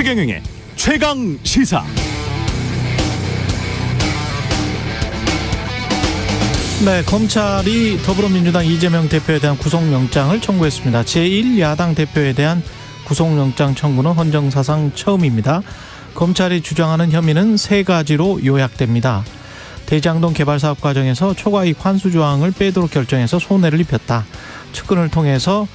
최경영의 최강 시사. 네, 검찰이 더불어민주당 이재명 대표에 대한 구속영장을 청구했습니다. 제1야당 대표에 대한 구속영장 청구는 헌정사상 처음입니다. 검찰이 주장하는 혐의는 세 가지로 요약됩니다. 대장동 개발 사업 과정에서 초과이익 환수 조항을 빼도록 결정해서 손해를 입혔다. 측근을 통해서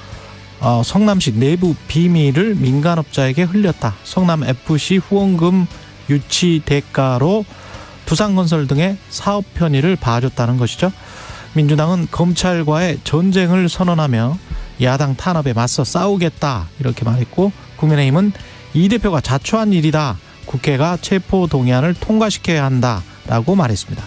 성남시 내부 비밀을 민간업자에게 흘렸다. 성남FC 후원금 유치 대가로 두산건설 등의 사업 편의를 봐줬다는 것이죠. 민주당은 검찰과의 전쟁을 선언하며 야당 탄압에 맞서 싸우겠다 이렇게 말했고, 국민의힘은 이 대표가 자초한 일이다. 국회가 체포동의안을 통과시켜야 한다라고 말했습니다.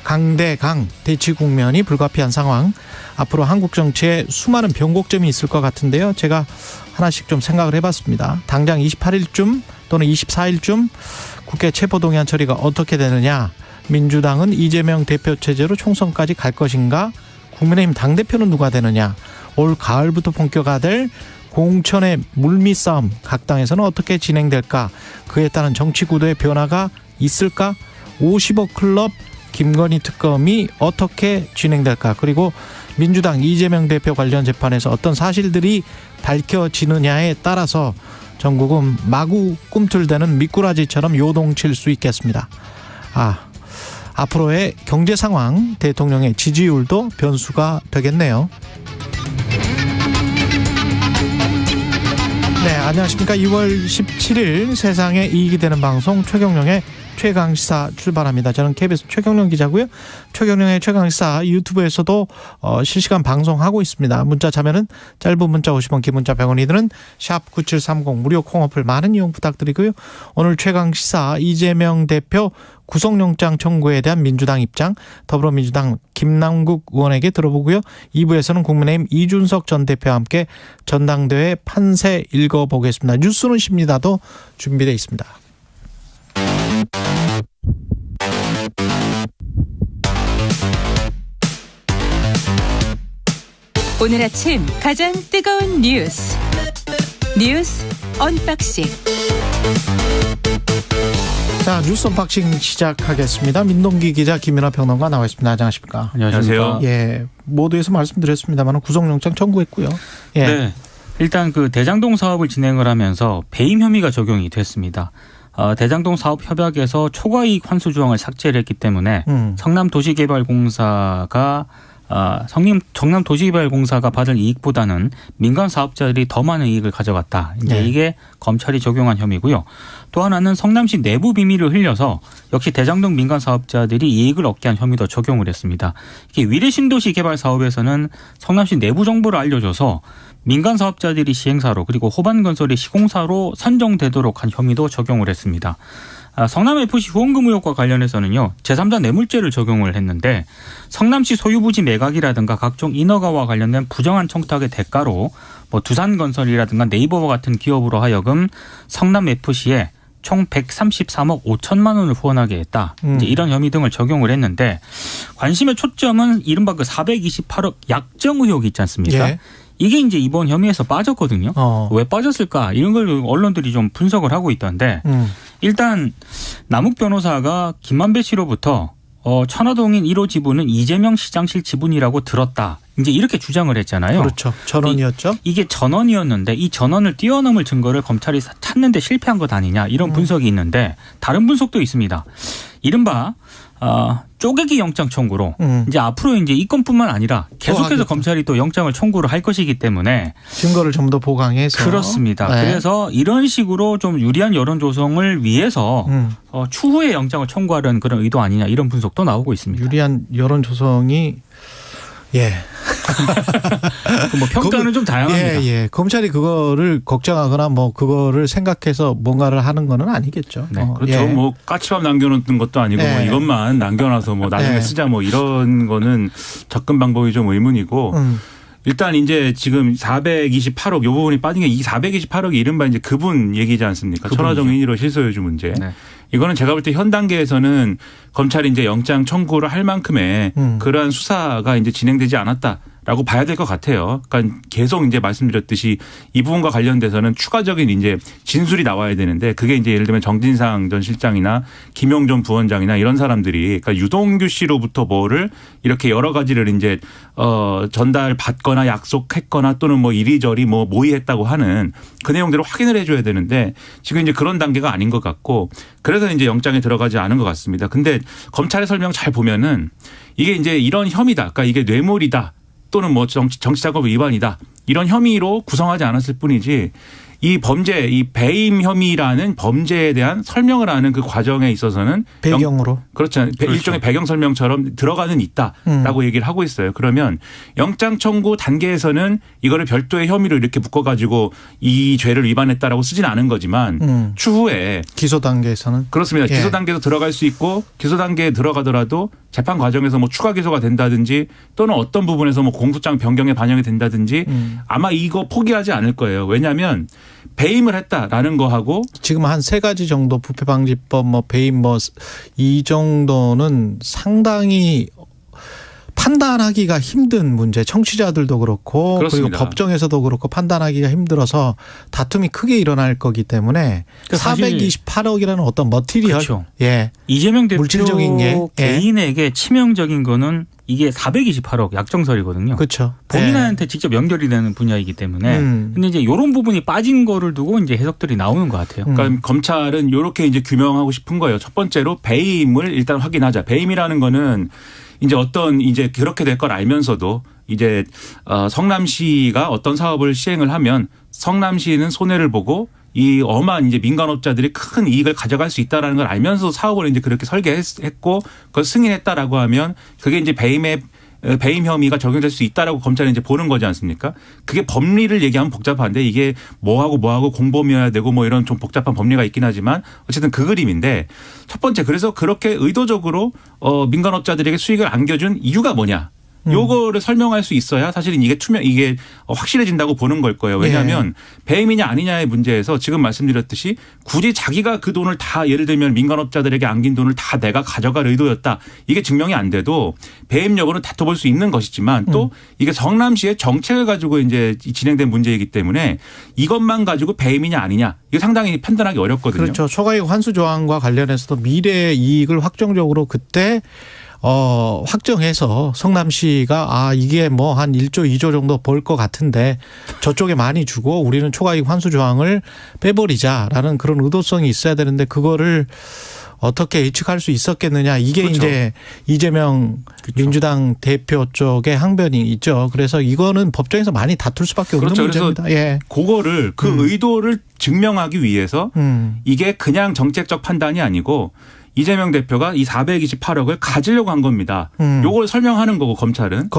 강대강 대치 국면이 불가피한 상황. 앞으로 한국 정치에 수많은 변곡점이 있을 것 같은데요. 제가 하나씩 좀 생각을 해봤습니다. 당장 28일쯤 또는 24일쯤 국회 체포동의안 처리가 어떻게 되느냐. 민주당은 이재명 대표 체제로 총선까지 갈 것인가. 국민의힘 당대표는 누가 되느냐. 올 가을부터 본격화될 공천의 물밑싸움 각 당에서는 어떻게 진행될까. 그에 따른 정치 구도의 변화가 있을까. 50억 클럽 김건희 특검이 어떻게 진행될까. 그리고 민주당 이재명 대표 관련 재판에서 어떤 사실들이 밝혀지느냐에 따라서 전국은 마구 꿈틀대는 미꾸라지처럼 요동칠 수 있겠습니다. 앞으로의 경제 상황, 대통령의 지지율도 변수가 되겠네요. 네, 안녕하십니까. 2월 17일 세상에 이익이 되는 방송 최경영의 최강시사 출발합니다. 저는 KBS 최경영 기자고요. 최경영의 최강시사 유튜브에서도 실시간 방송하고 있습니다. 문자 참여는 짧은 문자 50원, 긴 문자 100원이 드는 샵 9730 무료 콩어플 많은 이용 부탁드리고요. 오늘 최강시사 이재명 대표 구속영장 청구에 대한 민주당 입장, 더불어민주당 김남국 의원에게 들어보고요. 2부에서는 국민의힘 이준석 전 대표와 함께 전당대회 판세 읽어보겠습니다. 뉴스는 십니다도 준비되어 있습니다. 오늘 아침 가장 뜨거운 뉴스 언박싱. 자, 뉴스 언박싱 시작하겠습니다. 민동기 기자, 김연아 평론가 나와 있습니다. 안녕하십니까? 안녕하세요. 예, 모두에서 말씀드렸습니다만 구속영장 청구했고요. 예. 네, 일단 그 대장동 사업을 진행을 하면서 배임 혐의가 적용이 됐습니다. 대장동 사업 협약에서 초과이익 환수 조항을 삭제를 했기 때문에 성남도시개발공사가 받을 이익보다는 민간 사업자들이 더 많은 이익을 가져갔다. 이제 이게 검찰이 적용한 혐의고요. 또 하나는 성남시 내부 비밀을 흘려서 역시 대장동 민간 사업자들이 이익을 얻게 한 혐의도 적용을 했습니다. 이게 위례 신도시 개발 사업에서는 성남시 내부 정보를 알려줘서 민간 사업자들이 시행사로 그리고 호반건설이 시공사로 선정되도록 한 혐의도 적용을 했습니다. 성남FC 후원금 의혹과 관련해서는요, 제3자 뇌물죄를 적용을 했는데 성남시 소유부지 매각이라든가 각종 인허가와 관련된 부정한 청탁의 대가로 두산건설이라든가 네이버와 같은 기업으로 하여금 성남FC에 총 133억 5천만 원을 후원하게 했다. 이제 이런 혐의 등을 적용을 했는데 관심의 초점은 이른바 그 428억 약정 의혹이 있지 않습니까? 예. 이게 이제 이번 혐의에서 빠졌거든요. 왜 빠졌을까? 이런 걸 언론들이 좀 분석을 하고 있던데 일단 남욱 변호사가 김만배 씨로부터 천화동인 1호 지분은 이재명 시장실 지분이라고 들었다. 이제 이렇게 주장을 했잖아요. 그렇죠. 전원이었죠. 이게 전원이었는데 이 전원을 뛰어넘을 증거를 검찰이 찾는데 실패한 것 아니냐 이런 분석이 있는데 다른 분석도 있습니다. 이른바 쪼개기 영장 청구로 이제 앞으로 이제 이 건뿐만 아니라 계속해서 검찰이 또 영장을 청구를 할 것이기 때문에 증거를 좀 더 보강해서. 그렇습니다. 네. 그래서 이런 식으로 좀 유리한 여론 조성을 위해서 추후에 영장을 청구하려는 그런 의도 아니냐 이런 분석도 나오고 있습니다. 유리한 여론 조성이 뭐 평가는 좀 다양합니다. 예. 검찰이 그거를 걱정하거나 그거를 생각해서 뭔가를 하는 거는 아니겠죠. 네. 그렇죠. 까치밥 남겨놓는 것도 아니고 이것만 남겨놔서 나중에 쓰자 이런 거는 접근 방법이 좀 의문이고 일단 이제 지금 428억 요 부분이 빠진 게 이 428억이 이른바 이제 그분 얘기지 않습니까? 천화동인 1호 실소유주 문제. 네. 이거는 제가 볼 때 현 단계에서는 검찰이 이제 영장 청구를 할 만큼의 그러한 수사가 이제 진행되지 않았다. 라고 봐야 될 것 같아요. 그러니까 계속 이제 말씀드렸듯이 이 부분과 관련돼서는 추가적인 이제 진술이 나와야 되는데 그게 이제 예를 들면 정진상 전 실장이나 김용 전 부원장이나 이런 사람들이 그러니까 유동규 씨로부터 뭐를 이렇게 여러 가지를 이제 전달 받거나 약속했거나 또는 뭐 이리저리 뭐 모의했다고 하는 그 내용들을 확인을 해줘야 되는데 지금 이제 그런 단계가 아닌 것 같고 그래서 이제 영장에 들어가지 않은 것 같습니다. 근데 검찰의 설명 잘 보면은 이게 이제 이런 혐의다. 그러니까 이게 뇌물이다. 또는 뭐 정치자금 위반이다. 이런 혐의로 구성하지 않았을 뿐이지 이 범죄, 이 배임 혐의라는 범죄에 대한 설명을 하는 그 과정에 있어서는 배경으로. 그렇죠. 일종의 배경 설명처럼 들어가는 있다라고 얘기를 하고 있어요. 그러면 영장 청구 단계에서는 이거를 별도의 혐의로 이렇게 묶어가지고 이 죄를 위반했다라고 쓰진 않은 거지만 추후에 기소 단계에서는 그렇습니다. 기소 단계도 들어갈 수 있고 기소 단계에 들어가더라도 재판 과정에서 뭐 추가 기소가 된다든지 또는 어떤 부분에서 뭐 공소장 변경에 반영이 된다든지 아마 이거 포기하지 않을 거예요. 왜냐하면 배임을 했다라는 거하고 지금 한 3가지 정도 부패방지법 뭐 배임 뭐 이 정도는 상당히 판단하기가 힘든 문제. 청취자들도 그렇고 그렇습니다. 그리고 법정에서도 그렇고 판단하기가 힘들어서 다툼이 크게 일어날 거기 때문에 428억이라는 어떤 머티리얼. 그렇죠. 예. 이재명 대표 물질적인 게 개인에게 치명적인 거는 이게 428억 약정설이거든요. 그렇죠. 본인한테 직접 연결이 되는 분야이기 때문에. 근데 이제 이런 부분이 빠진 거를 두고 이제 해석들이 나오는 것 같아요. 그러니까 검찰은 이렇게 이제 규명하고 싶은 거예요. 첫 번째로 배임을 일단 확인하자. 배임이라는 거는 이제 어떤 이제 그렇게 될 걸 알면서도 이제 성남시가 어떤 사업을 시행을 하면 성남시는 손해를 보고 이 엄한 이제 민간업자들이 큰 이익을 가져갈 수 있다라는 걸 알면서 사업을 이제 그렇게 설계했고 그걸 승인했다라고 하면 그게 이제 배임 혐의가 적용될 수 있다라고 검찰이 이제 보는 거지 않습니까? 그게 법리를 얘기하면 복잡한데 이게 뭐하고 공범이어야 되고 뭐 이런 좀 복잡한 법리가 있긴 하지만 어쨌든 그 그림인데 첫 번째 그래서 그렇게 의도적으로 민간업자들에게 수익을 안겨준 이유가 뭐냐? 요거를 설명할 수 있어야 사실은 이게 확실해진다고 보는 걸 거예요. 왜냐하면 배임이냐 아니냐의 문제에서 지금 말씀드렸듯이 굳이 자기가 그 돈을 다 예를 들면 민간업자들에게 안긴 돈을 다 내가 가져갈 의도였다. 이게 증명이 안 돼도 배임 여부는 다퉈볼 수 있는 것이지만 또 이게 성남시의 정책을 가지고 이제 진행된 문제이기 때문에 이것만 가지고 배임이냐 아니냐 이게 상당히 판단하기 어렵거든요. 그렇죠. 초과이익 환수 조항과 관련해서도 미래 이익을 확정적으로 그때 확정해서 성남시가 이게 뭐 한 1조 2조 정도 벌 것 같은데 저쪽에 많이 주고 우리는 초과이익 환수 조항을 빼버리자라는 그런 의도성이 있어야 되는데 그거를 어떻게 예측할 수 있었겠느냐. 이게 그렇죠. 이제 이재명 민주당 대표 쪽의 항변이 있죠. 그래서 이거는 법정에서 많이 다툴 수밖에 없는 그렇죠. 문제입니다. 예. 그거를 그 의도를 증명하기 위해서 이게 그냥 정책적 판단이 아니고 이재명 대표가 이 428억을 가지려고 한 겁니다. 요걸 설명하는 거고 검찰은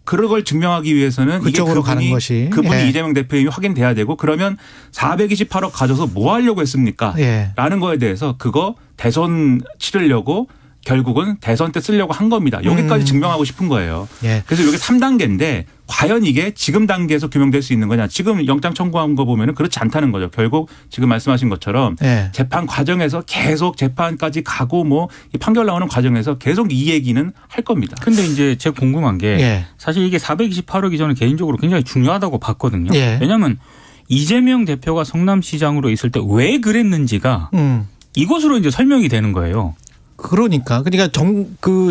그걸 증명하기 위해서는 그쪽으로 이게 가는 것이 그분이 이재명 대표임이 확인돼야 되고 그러면 428억 가져서 뭐 하려고 했습니까? 라는 거에 대해서 그거 대선 치르려고 결국은 대선 때 쓰려고 한 겁니다. 여기까지 증명하고 싶은 거예요. 그래서 이게 3단계인데 과연 이게 지금 단계에서 규명될 수 있는 거냐. 지금 영장 청구한 거 보면 그렇지 않다는 거죠. 결국 지금 말씀하신 것처럼 재판 과정에서 계속 재판까지 가고 뭐 판결 나오는 과정에서 계속 이 얘기는 할 겁니다. 근데 이제 제가 궁금한 게 사실 이게 428억이 저는 개인적으로 굉장히 중요하다고 봤거든요. 왜냐하면 이재명 대표가 성남시장으로 있을 때 왜 그랬는지가 이것으로 이제 설명이 되는 거예요. 그러니까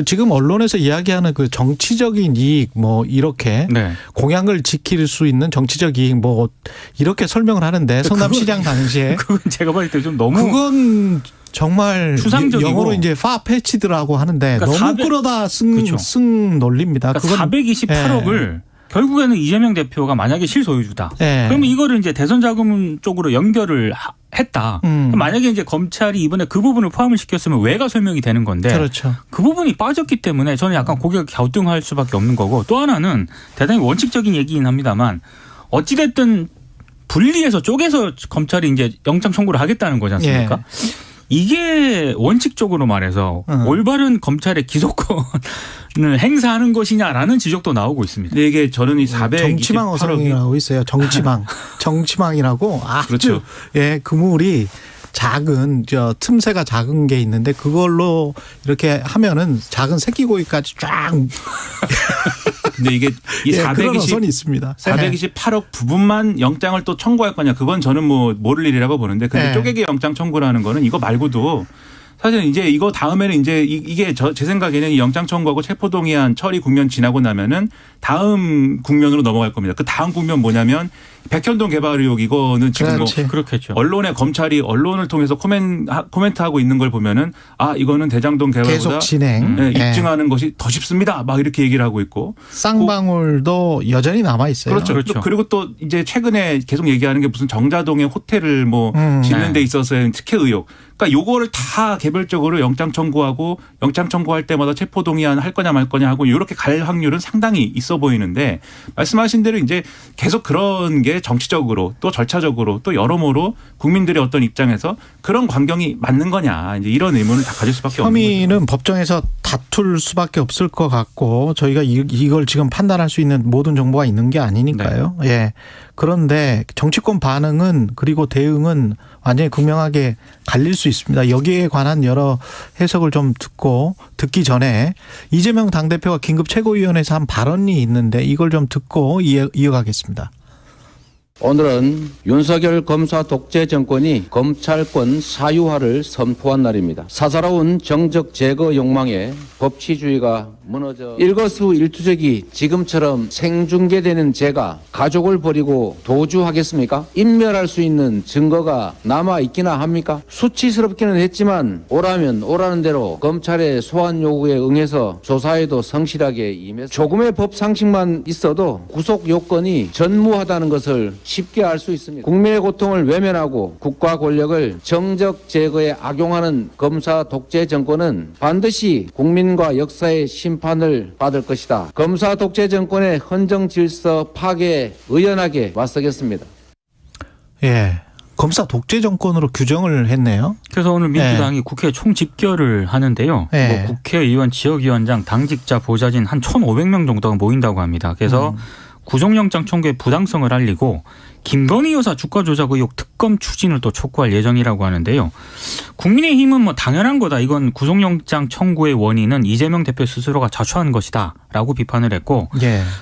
지금 언론에서 이야기하는 그 정치적인 이익 뭐 이렇게 공약을 지킬 수 있는 정치적 이익 뭐 이렇게 설명을 하는데 성남시장 당시에 그건 제가 봤을 때 좀 너무 그건 정말 추상적이고 영어로 이제 far-fetched라고 하는데 그러니까 너무 끌어다 쓴 논리입니다. 그러니까 428억을 결국에는 이재명 대표가 만약에 실소유주다. 그러면 이거를 이제 대선 자금 쪽으로 연결을 했다. 만약에 이제 검찰이 이번에 그 부분을 포함을 시켰으면 왜가 설명이 되는 건데 그렇죠. 그 부분이 빠졌기 때문에 저는 약간 고개가 갸우뚱할 수밖에 없는 거고 또 하나는 대단히 원칙적인 얘기긴 합니다만 어찌됐든 분리해서 쪼개서 검찰이 이제 영장 청구를 하겠다는 거지 않습니까? 이게 원칙적으로 말해서 올바른 검찰의 기소권을 행사하는 것이냐라는 지적도 나오고 있습니다. 근데 이게 저는 이 428억이 정치망 어성이라고 있어요. 정치망이라고 아주 그렇죠. 그물이 작은 틈새가 작은 게 있는데 그걸로 이렇게 하면은 작은 새끼 고기까지 쫙 근데 이게 이 그런 어선이 있습니다. 428억 부분만 영장을 또 청구할 거냐. 그건 저는 뭐 모를 일이라고 보는데 근데 쪼개기 영장 청구라는 거는 이거 말고도 사실 이제 이거 다음에는 이제 이게 제 생각에는 이 영장 청구하고 체포동의안 처리 국면 지나고 나면은 다음 국면으로 넘어갈 겁니다. 그 다음 국면 뭐냐면 백현동 개발 의혹 이거는 지금 뭐 그렇겠죠. 언론에 검찰이 언론을 통해서 코멘트하고 있는 걸 보면은 아 이거는 대장동 개발보다 계속 진행 입증하는 것이 더 쉽습니다. 막 이렇게 얘기를 하고 있고 쌍방울도 여전히 남아 있어요. 그렇죠. 그리고 또 이제 최근에 계속 얘기하는 게 무슨 정자동에 호텔을 뭐 짓는 데 있어서의 특혜 의혹. 그러니까 요거를 다 개별적으로 영장 청구하고 영장 청구할 때마다 체포동의안 할 거냐 말 거냐 하고 이렇게 갈 확률은 상당히 있어 보이는데 말씀하신 대로 이제 계속 그런 게 정치적으로 또 절차적으로 또 여러모로 국민들의 어떤 입장에서 그런 광경이 맞는 거냐 이제 이런 의문을 다 가질 수밖에 없는 거죠. 혐의는 법정에서 다툴 수밖에 없을 것 같고 저희가 이걸 지금 판단할 수 있는 모든 정보가 있는 게 아니니까요. 네. 예. 그런데 정치권 반응은 그리고 대응은 완전히 극명하게 갈릴 수 있습니다. 여기에 관한 여러 해석을 좀 듣기 전에 이재명 당대표가 긴급 최고위원회에서 한 발언이 있는데 이걸 좀 듣고 이어가겠습니다. 오늘은 윤석열 검사 독재 정권이 검찰권 사유화를 선포한 날입니다. 사사로운 정적 제거 욕망에 법치주의가 무너져 일거수일투족이 지금처럼 생중계되는 제가 가족을 버리고 도주하겠습니까? 인멸할 수 있는 증거가 남아있기나 합니까? 수치스럽기는 했지만 오라면 오라는 대로 검찰의 소환 요구에 응해서 조사에도 성실하게 임해서 조금의 법상식만 있어도 구속 요건이 전무하다는 것을 쉽게 알 수 있습니다. 국민의 고통을 외면하고 국가 권력을 정적 제거에 악용하는 검사 독재 정권은 반드시 국민과 역사의 심판을 받을 것이다. 검사 독재 정권의 헌정 질서 파괴에 의연하게 맞서겠습니다. 예. 검사 독재 정권으로 규정을 했네요. 그래서 오늘 민주당이 국회 총집결을 하는데요. 뭐 국회의원, 지역위원장, 당직자, 보좌진 한 1,500명 정도가 모인다고 합니다. 그래서 구속영장 청구의 부당성을 알리고 김건희 여사 주가 조작 의혹 특검 추진을 또 촉구할 예정이라고 하는데요. 국민의힘은 뭐 당연한 거다. 이건 구속영장 청구의 원인은 이재명 대표 스스로가 자초한 것이다 라고 비판을 했고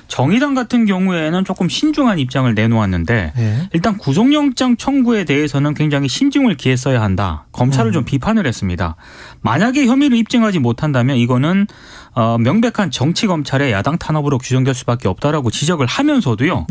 정의당 같은 경우에는 조금 신중한 입장을 내놓았는데 일단 구속영장 청구에 대해서는 굉장히 신중을 기했어야 한다. 검찰을 좀 비판을 했습니다. 만약에 혐의를 입증하지 못한다면 이거는 명백한 정치검찰의 야당 탄압으로 규정될 수밖에 없다라고 지적을 하면서도요.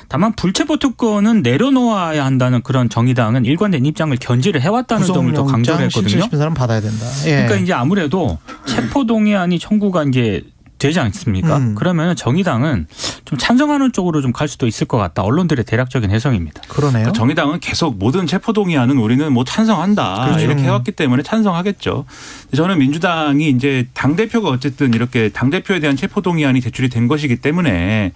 다만 불체포 특권은 내려놓아야 한다는 그런 정의당은 일관된 입장을 견지를 해왔다는 점을 더 강조를 했거든요. 사람 받아야 된다. 그러니까 이제 아무래도 체포동의안이 청구가 이제 되지 않습니까? 그러면 정의당은 좀 찬성하는 쪽으로 좀 갈 수도 있을 것 같다. 언론들의 대략적인 해석입니다. 그러네요. 그러니까 정의당은 계속 모든 체포동의안은 우리는 뭐 찬성한다. 그렇죠. 이렇게 해왔기 때문에 찬성하겠죠. 저는 민주당이 이제 당대표가 어쨌든 이렇게 당대표에 대한 체포동의안이 제출이 된 것이기 때문에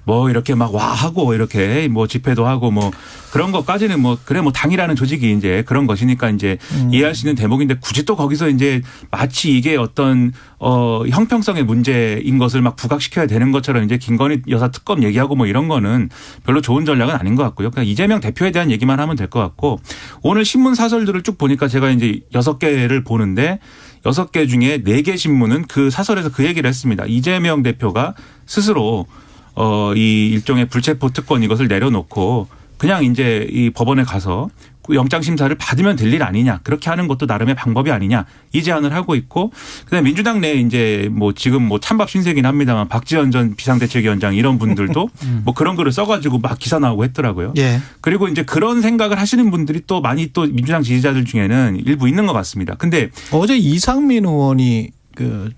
뭐 이렇게 막 와 하고 이렇게 뭐 집회도 하고 뭐 그런 것까지는 뭐 그래 뭐 당이라는 조직이 이제 그런 것이니까 이제 이해할 수 있는 대목인데 굳이 또 거기서 이제 마치 이게 어떤 형평성의 문제인 것을 막 부각시켜야 되는 것처럼 이제 김건희 여사 특검 얘기하고 뭐 이런 거는 별로 좋은 전략은 아닌 것 같고요. 그러니까 이재명 대표에 대한 얘기만 하면 될 것 같고 오늘 신문 사설들을 쭉 보니까 제가 이제 6개를 보는데 6개 중에 4개 신문은 그 사설에서 그 얘기를 했습니다. 이재명 대표가 스스로 이 일종의 불체포 특권 이것을 내려놓고 그냥 이제 이 법원에 가서 영장 심사를 받으면 될 일 아니냐 그렇게 하는 것도 나름의 방법이 아니냐 이 제안을 하고 있고 그다음에 민주당 내에 이제 뭐 지금 뭐 찬밥 신세긴 합니다만 박지원 전 비상대책위원장 이런 분들도 뭐 그런 거를 써가지고 막 기사 나오고 했더라고요. 그리고 이제 그런 생각을 하시는 분들이 또 많이 또 민주당 지지자들 중에는 일부 있는 것 같습니다. 근데 어제 이상민 의원이 그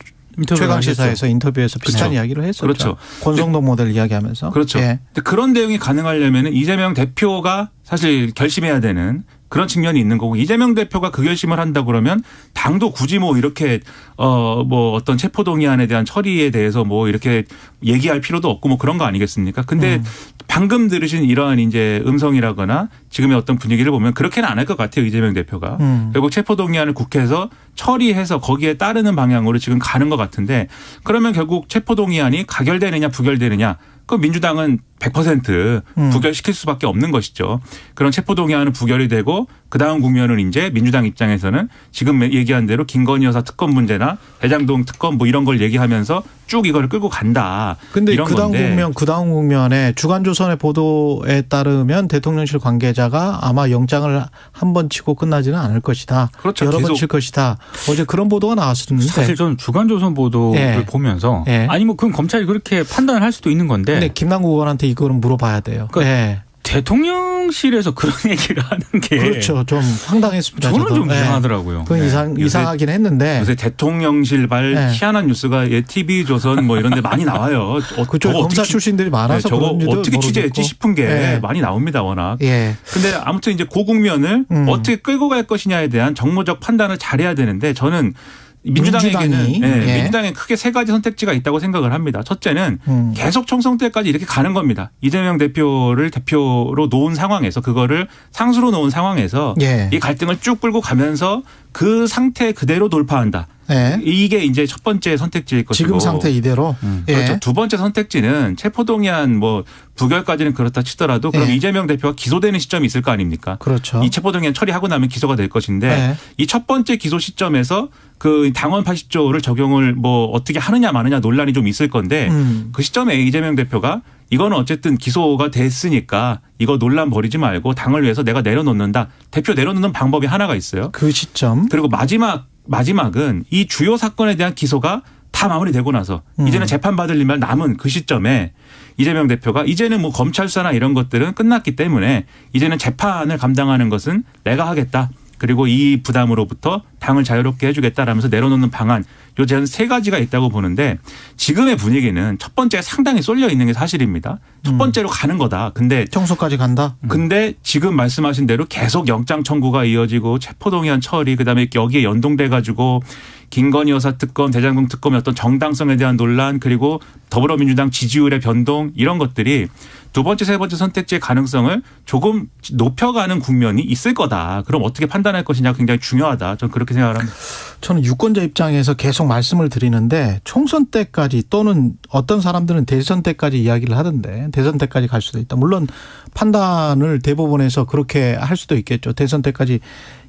최강시사에서 인터뷰에서 비슷한 이야기를 했었죠. 그렇죠. 권성동 모델 이야기하면서. 그렇죠. 그런 대응이 가능하려면 이재명 대표가 사실 결심해야 되는 그런 측면이 있는 거고 이재명 대표가 그 결심을 한다 그러면 당도 굳이 뭐 이렇게 뭐 어떤 체포동의안에 대한 처리에 대해서 뭐 이렇게 얘기할 필요도 없고 뭐 그런 거 아니겠습니까? 근데 방금 들으신 이러한 이제 음성이라거나 지금의 어떤 분위기를 보면 그렇게는 안 할 것 같아요. 이재명 대표가. 결국 체포동의안을 국회에서 처리해서 거기에 따르는 방향으로 지금 가는 것 같은데 그러면 결국 체포동의안이 가결되느냐 부결되느냐 그 민주당은 100% 부결시킬 수밖에 없는 것이죠. 그런 체포동의안은 부결이 되고 그다음 국면은 이제 민주당 입장에서는 지금 얘기한 대로 김건희 여사 특검 문제나 대장동 특검 뭐 이런 걸 얘기하면서 쭉 이걸 끌고 간다. 근데 이런 그 다음 건데. 국면, 그 다음 국면에 주간조선의 보도에 따르면 대통령실 관계자가 아마 영장을 한 번 치고 끝나지는 않을 것이다. 그렇죠. 여러 번 계속. 칠 것이다. 어제 그런 보도가 나왔었는데. 사실 저는 주간조선 보도를 예. 보면서 예. 아니 뭐 그럼 검찰이 그렇게 판단을 할 수도 있는 건데 근데 김남국 의원한테 이거는 물어봐야 돼요. 그러니까 예. 대통령실에서 그런 얘기를 하는 게 그렇죠. 좀 황당했습니다. 저는 저도. 좀 예. 이상하더라고요. 그건 이상하긴 했는데. 요새 대통령실발 네. 희한한 뉴스가 TV조선 뭐 이런 데 많이 나와요. 그쪽 저거 검사 어떻게 출신들이 많아서 저거 그런지도 어떻게 모르겠고. 취재했지 싶은 게 예. 많이 나옵니다. 워낙. 예. 근데 아무튼 이제 그 국면을 어떻게 끌고 갈 것이냐에 대한 정무적 판단을 잘해야 되는데 저는 민주당에게는 민주당이, 예. 민주당에 크게 세 가지 선택지가 있다고 생각을 합니다. 첫째는 계속 총선 때까지 이렇게 가는 겁니다. 이재명 대표를 대표로 놓은 상황에서 그거를 상수로 놓은 상황에서 예. 이 갈등을 쭉 끌고 가면서 그 상태 그대로 돌파한다. 예. 이게 이제 첫 번째 선택지일 것이고 지금 상태 이대로. 예. 그렇죠. 두 번째 선택지는 체포동의안 뭐 부결까지는 그렇다 치더라도 그럼 예. 이재명 대표가 기소되는 시점이 있을 거 아닙니까? 그렇죠. 이 체포동의안 처리하고 나면 기소가 될 것인데 예. 이 첫 번째 기소 시점에서 그 당원 80조를 적용을 뭐 어떻게 하느냐 마느냐 논란이 좀 있을 건데 그 시점에 이재명 대표가 이거는 어쨌든 기소가 됐으니까 이거 논란 벌이지 말고 당을 위해서 내가 내려놓는다. 대표 내려놓는 방법이 하나가 있어요. 그 시점. 그리고 마지막은 이 주요 사건에 대한 기소가 다 마무리되고 나서 이제는 재판받을 일만 남은 그 시점에 이재명 대표가 이제는 뭐 검찰 수사나 이런 것들은 끝났기 때문에 이제는 재판을 감당하는 것은 내가 하겠다. 그리고 이 부담으로부터 당을 자유롭게 해주겠다라면서 내려놓는 방안. 요 제한 세 가지가 있다고 보는데 지금의 분위기는 첫 번째가 상당히 쏠려 있는 게 사실입니다. 첫 번째로 가는 거다. 근데 청소까지 간다. 근데 지금 말씀하신 대로 계속 영장 청구가 이어지고 체포동의안 처리 그다음에 여기에 연동돼 가지고 김건희 여사 특검, 대장동 특검의 어떤 정당성에 대한 논란 그리고 더불어민주당 지지율의 변동 이런 것들이 두 번째, 세 번째 선택지의 가능성을 조금 높여가는 국면이 있을 거다. 그럼 어떻게 판단할 것이냐 굉장히 중요하다. 저는 그렇게 생각을 합니다. 저는 유권자 입장에서 계속 말씀을 드리는데 총선 때까지 또는 어떤 사람들은 대선 때까지 이야기를 하던데 대선 때까지 갈 수도 있다. 물론 판단을 대법원에서 그렇게 할 수도 있겠죠. 대선 때까지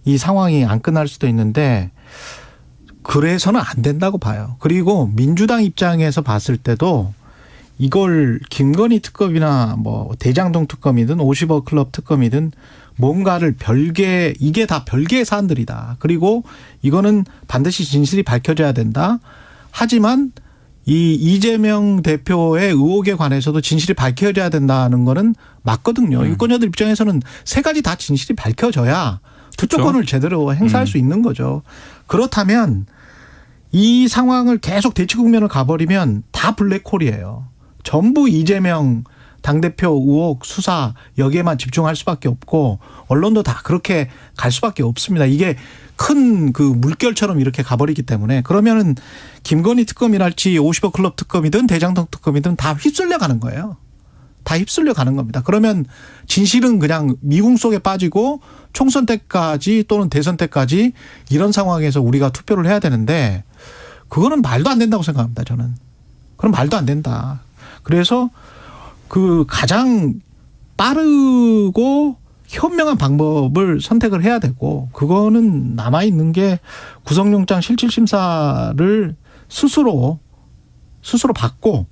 이 상황이 안 끝날 수도 있는데 그래서는 안 된다고 봐요. 그리고 민주당 입장에서 봤을 때도 이걸 김건희 특검이나 뭐 대장동 특검이든 50억 클럽 특검이든 뭔가를 별개 이게 다 별개의 사안들이다. 그리고 이거는 반드시 진실이 밝혀져야 된다. 하지만 이 이재명 대표의 의혹에 관해서도 진실이 밝혀져야 된다는 거는 맞거든요. 유권자들 입장에서는 세 가지 다 진실이 밝혀져야 투표권을 제대로 행사할 수 있는 거죠. 그렇다면 이 상황을 계속 대치 국면을 가버리면 다 블랙홀이에요. 전부 이재명 당대표 의혹 수사 여기에만 집중할 수밖에 없고 언론도 다 그렇게 갈 수밖에 없습니다. 이게 큰 그 물결처럼 이렇게 가버리기 때문에 그러면은 김건희 특검이랄지 50억 클럽 특검이든 대장동 특검이든 다 휩쓸려 가는 거예요. 다 휩쓸려 가는 겁니다. 그러면 진실은 그냥 미궁 속에 빠지고 총선 때까지 또는 대선 때까지 이런 상황에서 우리가 투표를 해야 되는데 그거는 말도 안 된다고 생각합니다. 저는. 그럼 말도 안 된다. 그래서 그 가장 빠르고 현명한 방법을 선택을 해야 되고 그거는 남아있는 게 구속영장 실질심사를 스스로 받고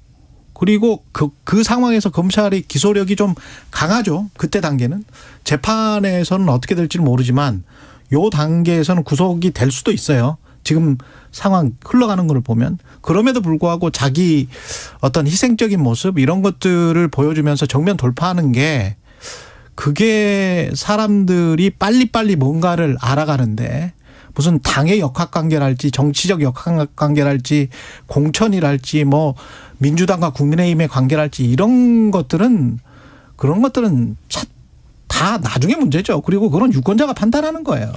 그리고 그 상황에서 검찰의 기소력이 좀 강하죠. 그때 단계는. 재판에서는 어떻게 될지는 모르지만 요 단계에서는 구속이 될 수도 있어요. 지금 상황 흘러가는 걸 보면. 그럼에도 불구하고 자기 어떤 희생적인 모습 이런 것들을 보여주면서 정면 돌파하는 게 그게 사람들이 빨리빨리 뭔가를 알아가는데 무슨 당의 역학관계랄지 정치적 역학관계랄지 공천이랄지 뭐 민주당과 국민의힘의 관계랄지 이런 것들은 그런 것들은 다 나중에 문제죠. 그리고 그건 유권자가 판단하는 거예요.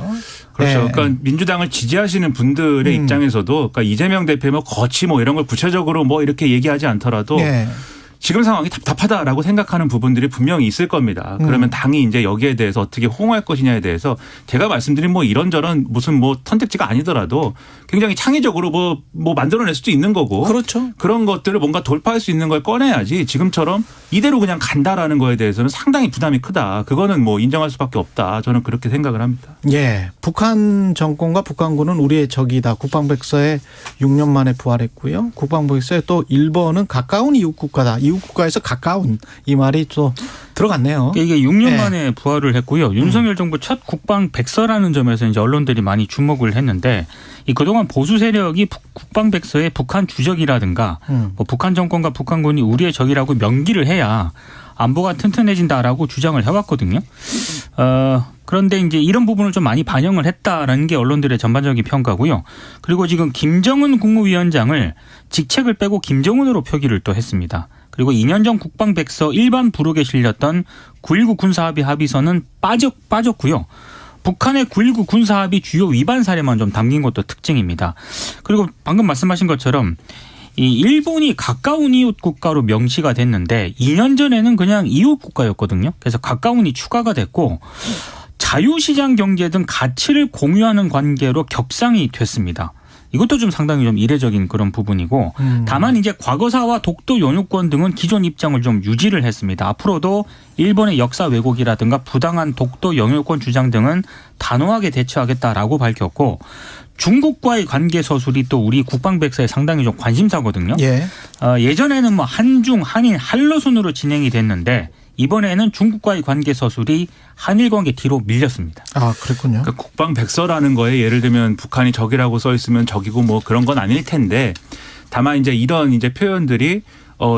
그렇죠. 네. 그러니까 민주당을 지지하시는 분들의 입장에서도 그러니까 이재명 대표 뭐 거치 뭐 이런 걸 구체적으로 뭐 이렇게 얘기하지 않더라도 네. 지금 상황이 답답하다라고 생각하는 부분들이 분명히 있을 겁니다. 그러면 당이 이제 여기에 대해서 어떻게 호응할 것이냐에 대해서 제가 말씀드린 뭐 이런저런 무슨 뭐 선택지가 아니더라도 굉장히 창의적으로 뭐 만들어낼 수도 있는 거고. 그렇죠. 그런 것들을 뭔가 돌파할 수 있는 걸 꺼내야지 지금처럼 이대로 그냥 간다라는 거에 대해서는 상당히 부담이 크다. 그거는 뭐 인정할 수밖에 없다. 저는 그렇게 생각을 합니다. 예. 북한 정권과 북한군은 우리의 적이다. 국방백서에 6년 만에 부활했고요. 국방백서에 또 일본은 가까운 이웃국가다. 이웃국가에서 가까운 이 말이 또 들어갔네요. 이게 6년 네. 만에 부활을 했고요. 윤석열 정부 첫 국방백서라는 점에서 이제 언론들이 많이 주목을 했는데 이 그동안 보수 세력이 국방백서에 북한 주적이라든가 뭐 북한 정권과 북한군이 우리의 적이라고 명기를 해야 안보가 튼튼해진다라고 주장을 해왔거든요. 그런데 이제 이런 부분을 좀 많이 반영을 했다라는 게 언론들의 전반적인 평가고요. 그리고 지금 김정은 국무위원장을 직책을 빼고 김정은으로 표기를 또 했습니다. 그리고 2년 전 국방백서 일반 부록에 실렸던 9.19 군사합의 합의서는 빠졌고요. 북한의 9.19 군사합의 주요 위반 사례만 좀 담긴 것도 특징입니다. 그리고 방금 말씀하신 것처럼 이 일본이 가까운 이웃 국가로 명시가 됐는데 2년 전에는 그냥 이웃 국가였거든요. 그래서 가까운이 추가가 됐고 자유시장 경제 등 가치를 공유하는 관계로 격상이 됐습니다. 이것도 좀 상당히 좀 이례적인 그런 부분이고 다만 이제 과거사와 독도 영유권 등은 기존 입장을 좀 유지를 했습니다. 앞으로도 일본의 역사 왜곡이라든가 부당한 독도 영유권 주장 등은 단호하게 대처하겠다라고 밝혔고 중국과의 관계 서술이 또 우리 국방백서에 상당히 좀 관심사거든요. 예. 예전에는 뭐 한중, 한인, 한러 순으로 진행이 됐는데 이번에는 중국과의 관계 서술이 한일 관계 뒤로 밀렸습니다. 아, 그랬군요. 그러니까 국방백서라는 거에 예를 들면 북한이 적이라고 써 있으면 적이고 뭐 그런 건 아닐 텐데 다만 이제 이런 이제 표현들이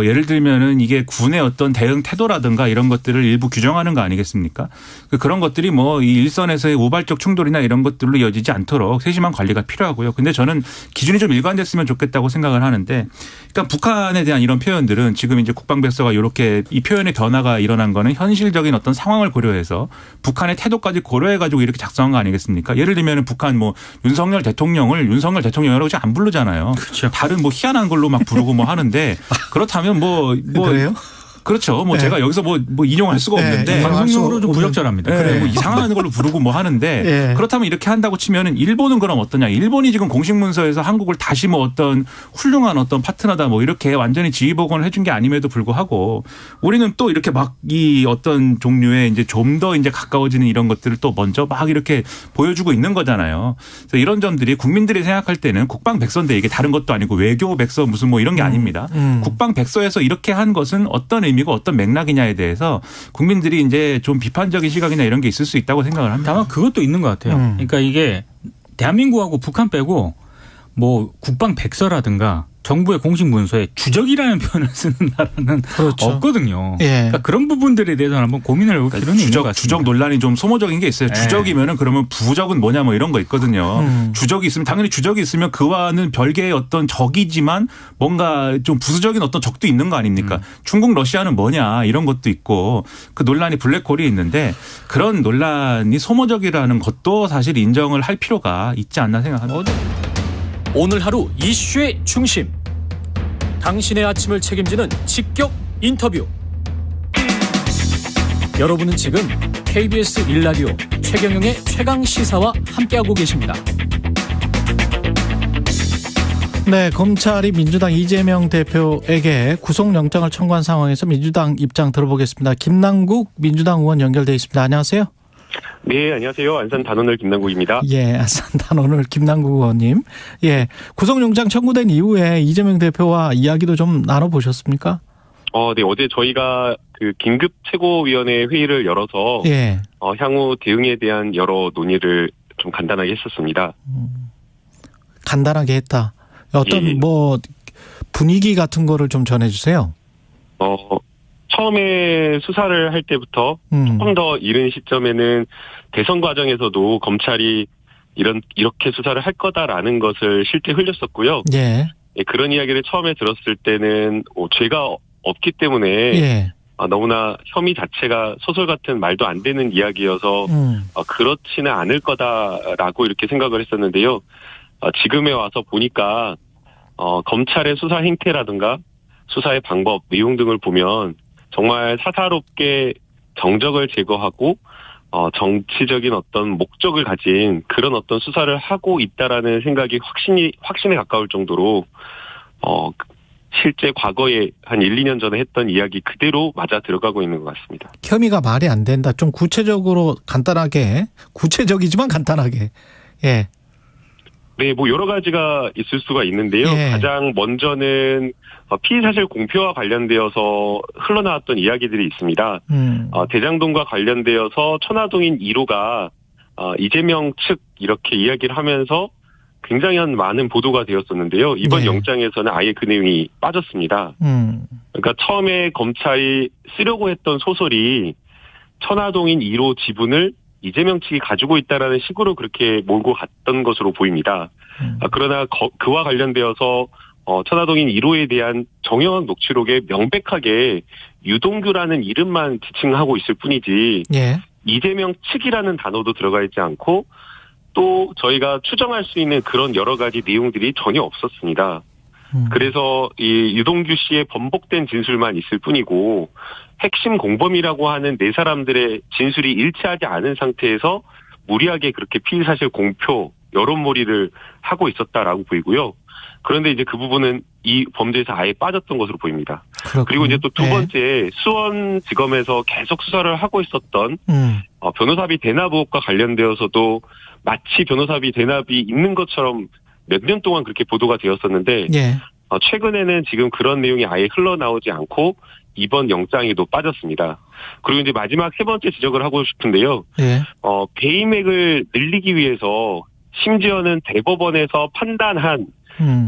예를 들면은 이게 군의 어떤 대응 태도라든가 이런 것들을 일부 규정하는 거 아니겠습니까? 그런 것들이 뭐 이 일선에서의 우발적 충돌이나 이런 것들로 이어지지 않도록 세심한 관리가 필요하고요. 근데 저는 기준이 좀 일관됐으면 좋겠다고 생각을 하는데 그러니까 북한에 대한 이런 표현들은 지금 이제 국방백서가 이렇게 이 표현의 변화가 일어난 거는 현실적인 어떤 상황을 고려해서 북한의 태도까지 고려해 가지고 이렇게 작성한 거 아니겠습니까? 예를 들면은 북한 뭐 윤석열 대통령을 윤석열 대통령이라고 안 부르잖아요. 그렇죠. 다른 뭐 희한한 걸로 막 부르고 뭐 하는데 그렇다면 뭐 그래요? 그렇죠. 뭐 네. 제가 여기서 뭐 인용할 수가 네. 없는데 방송용으로 좀 부적절합니다. 그래 뭐 이상한 걸로 부르고 뭐 하는데 네. 그렇다면 이렇게 한다고 치면은 일본은 그럼 어떠냐? 일본이 지금 공식 문서에서 한국을 다시 뭐 어떤 훌륭한 어떤 파트너다 뭐 이렇게 완전히 지휘복원을 해준 게 아님에도 불구하고 우리는 또 이렇게 막 이 어떤 종류의 이제 좀 더 이제 가까워지는 이런 것들을 또 먼저 막 이렇게 보여주고 있는 거잖아요. 그래서 이런 점들이 국민들이 생각할 때는 국방백서인데 이게 다른 것도 아니고 외교백서 무슨 뭐 이런 게 아닙니다. 국방백서에서 이렇게 한 것은 어떤 의미고 어떤 맥락이냐에 대해서 국민들이 이제 좀 비판적인 시각이나 이런 게 있을 수 있다고 생각을 합니다. 다만 그것도 있는 것 같아요. 그러니까 이게 대한민국하고 북한 빼고 뭐 국방백서라든가 정부의 공식 문서에 주적이라는 표현을 쓰는 나라는 그렇죠. 없거든요. 예. 그러니까 그런 부분들에 대해서 한번 고민을 해볼 필요는 있는 것 같습니다. 주적 논란이 좀 소모적인 게 있어요. 네. 주적이면은 그러면 부적은 뭐냐 뭐 이런 거 있거든요. 주적이 있으면 당연히 주적이 있으면 그와는 별개의 어떤 적이지만 뭔가 좀 부수적인 어떤 적도 있는 거 아닙니까? 중국 러시아는 뭐냐 이런 것도 있고 그 논란이 블랙홀이 있는데 그런 논란이 소모적이라는 것도 사실 인정을 할 필요가 있지 않나 생각합니다. 오늘 하루 이슈의 중심. 당신의 아침을 책임지는 직격 인터뷰. 여러분은 지금 KBS 1라디오 최경영의 최강시사와 함께하고 계십니다. 네, 검찰이 민주당 이재명 대표에게 구속영장을 청구한 상황에서 민주당 입장 들어보겠습니다. 김남국 민주당 의원 연결돼 있습니다. 안녕하세요. 네, 안녕하세요. 안산 단원을 김남국입니다. 예, 안산 단원을 김남국 의원님. 예, 구속영장 청구된 이후에 이재명 대표와 이야기도 좀 나눠보셨습니까? 네, 어제 저희가 그 긴급 최고위원회 회의를 열어서 예. 향후 대응에 대한 여러 논의를 좀 간단하게 했었습니다. 간단하게 했다. 어떤 예. 뭐 분위기 같은 거를 좀 전해주세요. 처음에 수사를 할 때부터 조금 더 이른 시점에는 대선 과정에서도 검찰이 이렇게 수사를 할 거다라는 것을 실제 흘렸었고요. 예. 예, 그런 이야기를 처음에 들었을 때는 죄가 없기 때문에 예. 너무나 혐의 자체가 소설 같은 말도 안 되는 이야기여서 그렇지는 않을 거다라고 이렇게 생각을 했었는데요. 지금에 와서 보니까 검찰의 수사 행태라든가 수사의 방법, 내용 등을 보면 정말 사사롭게 정적을 제거하고 정치적인 어떤 목적을 가진 그런 어떤 수사를 하고 있다라는 생각이 확신에 가까울 정도로 실제 과거에 한 1, 2년 전에 했던 이야기 그대로 맞아 들어가고 있는 것 같습니다. 혐의가 말이 안 된다. 좀 구체적으로 간단하게, 구체적이지만 간단하게. 예. 네, 뭐 여러 가지가 있을 수가 있는데요. 예. 가장 먼저는 피의사실 공표와 관련되어서 흘러나왔던 이야기들이 있습니다. 대장동과 관련되어서 천화동인 1호가 이재명 측 이렇게 이야기를 하면서 굉장히 많은 보도가 되었었는데요. 이번 네. 영장에서는 아예 그 내용이 빠졌습니다. 그러니까 처음에 검찰이 쓰려고 했던 소설이 천화동인 1호 지분을 이재명 측이 가지고 있다라는 식으로 그렇게 몰고 갔던 것으로 보입니다. 그러나 그와 관련되어서 천화동인 1호에 대한 정영학 녹취록에 명백하게 유동규라는 이름만 지칭하고 있을 뿐이지 예. 이재명 측이라는 단어도 들어가 있지 않고 또 저희가 추정할 수 있는 그런 여러 가지 내용들이 전혀 없었습니다. 그래서 이 유동규 씨의 번복된 진술만 있을 뿐이고 핵심 공범이라고 하는 네 사람들의 진술이 일치하지 않은 상태에서 무리하게 그렇게 피의사실 공표, 여론몰이를 하고 있었다라고 보이고요. 그런데 이제 그 부분은 이 범죄에서 아예 빠졌던 것으로 보입니다. 그렇군요. 그리고 이제 또 두 네. 번째 수원지검에서 계속 수사를 하고 있었던 변호사비 대납 의혹과 관련되어서도 마치 변호사비 대납이 있는 것처럼 몇 년 동안 그렇게 보도가 되었었는데 예. 최근에는 지금 그런 내용이 아예 흘러나오지 않고 이번 영장에도 빠졌습니다. 그리고 이제 마지막 세 번째 지적을 하고 싶은데요. 예. 배임액을 늘리기 위해서 심지어는 대법원에서 판단한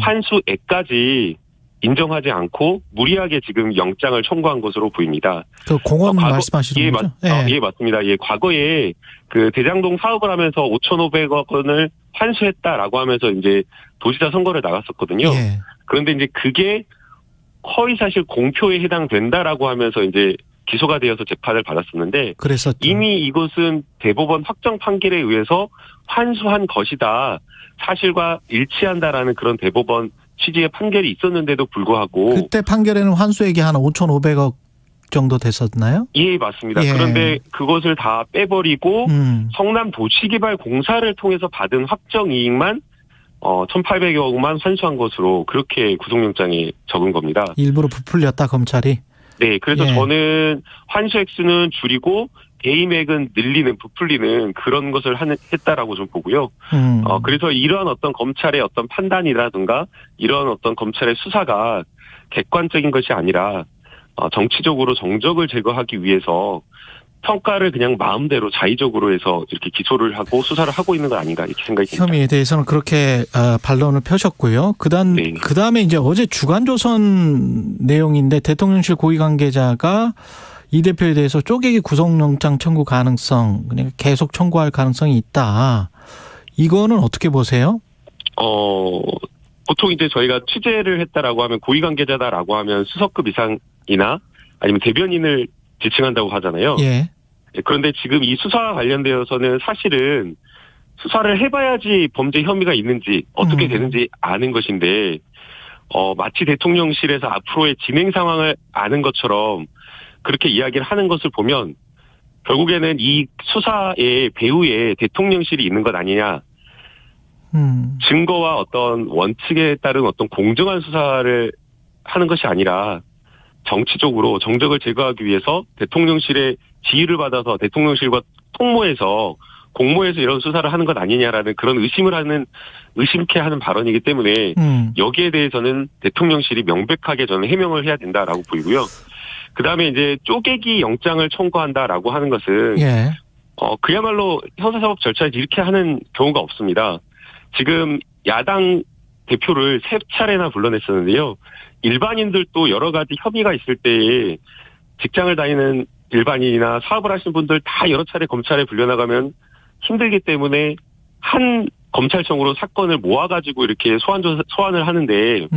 환수액까지 인정하지 않고 무리하게 지금 영장을 청구한 것으로 보입니다. 그 공원 말씀하시는 거죠? 예, 맞습니다. 예, 과거에 그 대장동 사업을 하면서 5,500억 원을 환수했다라고 하면서 이제 도지사 선거를 나갔었거든요. 예. 그런데 이제 그게 허위사실 공표에 해당된다라고 하면서 이제 기소가 되어서 재판을 받았었는데 그랬었죠. 이미 이것은 대법원 확정 판결에 의해서 환수한 것이다. 사실과 일치한다라는 그런 대법원 취지의 판결이 있었는데도 불구하고 그때 판결에는 환수액이 한 5,500억 정도 됐었나요? 예, 맞습니다. 예. 그런데 그것을 다 빼버리고 성남도시개발공사를 통해서 받은 확정이익만 1,800억만 환수한 것으로 그렇게 구속영장에 적은 겁니다. 일부러 부풀렸다 검찰이. 네, 그래서 예. 저는 환수 액수는 줄이고 배임액은 늘리는, 부풀리는 그런 것을 했다라고 좀 보고요. 그래서 이러한 어떤 검찰의 어떤 판단이라든가 이러한 어떤 검찰의 수사가 객관적인 것이 아니라 정치적으로 정적을 제거하기 위해서 평가를 그냥 마음대로 자의적으로 해서 이렇게 기소를 하고 수사를 하고 있는 건 아닌가 이렇게 생각이 듭니다. 혐의에 대해서는 그렇게 반론을 펴셨고요. 그다음에 이제 어제 주간조선 내용인데 대통령실 고위 관계자가 이 대표에 대해서 쪼개기 구속영장 청구 가능성, 그러니까 계속 청구할 가능성이 있다. 이거는 어떻게 보세요? 보통 이제 저희가 취재를 했다라고 하면 고위 관계자다라고 하면 수석급 이상이나 아니면 대변인을 지칭한다고 하잖아요. 예. 그런데 지금 이 수사와 관련되어서는 사실은 수사를 해봐야지 범죄 혐의가 있는지 어떻게 되는지 아는 것인데 마치 대통령실에서 앞으로의 진행 상황을 아는 것처럼 그렇게 이야기를 하는 것을 보면 결국에는 이 수사의 배후에 대통령실이 있는 것 아니냐. 증거와 어떤 원칙에 따른 어떤 공정한 수사를 하는 것이 아니라 정치적으로 정적을 제거하기 위해서 대통령실의 지휘를 받아서 대통령실과 통모해서 공모해서 이런 수사를 하는 것 아니냐라는 그런 의심케 하는 발언이기 때문에 여기에 대해서는 대통령실이 명백하게 저는 해명을 해야 된다라고 보이고요. 그다음에 이제 쪼개기 영장을 청구한다라고 하는 것은 예. 그야말로 형사사법 절차에 이렇게 하는 경우가 없습니다. 지금 야당 대표를 3차례나 불러냈었는데요. 일반인들도 여러 가지 혐의가 있을 때에 직장을 다니는 일반인이나 사업을 하시는 분들 다 여러 차례 검찰에 불려나가면 힘들기 때문에 한 검찰청으로 사건을 모아가지고 이렇게 소환을 하는데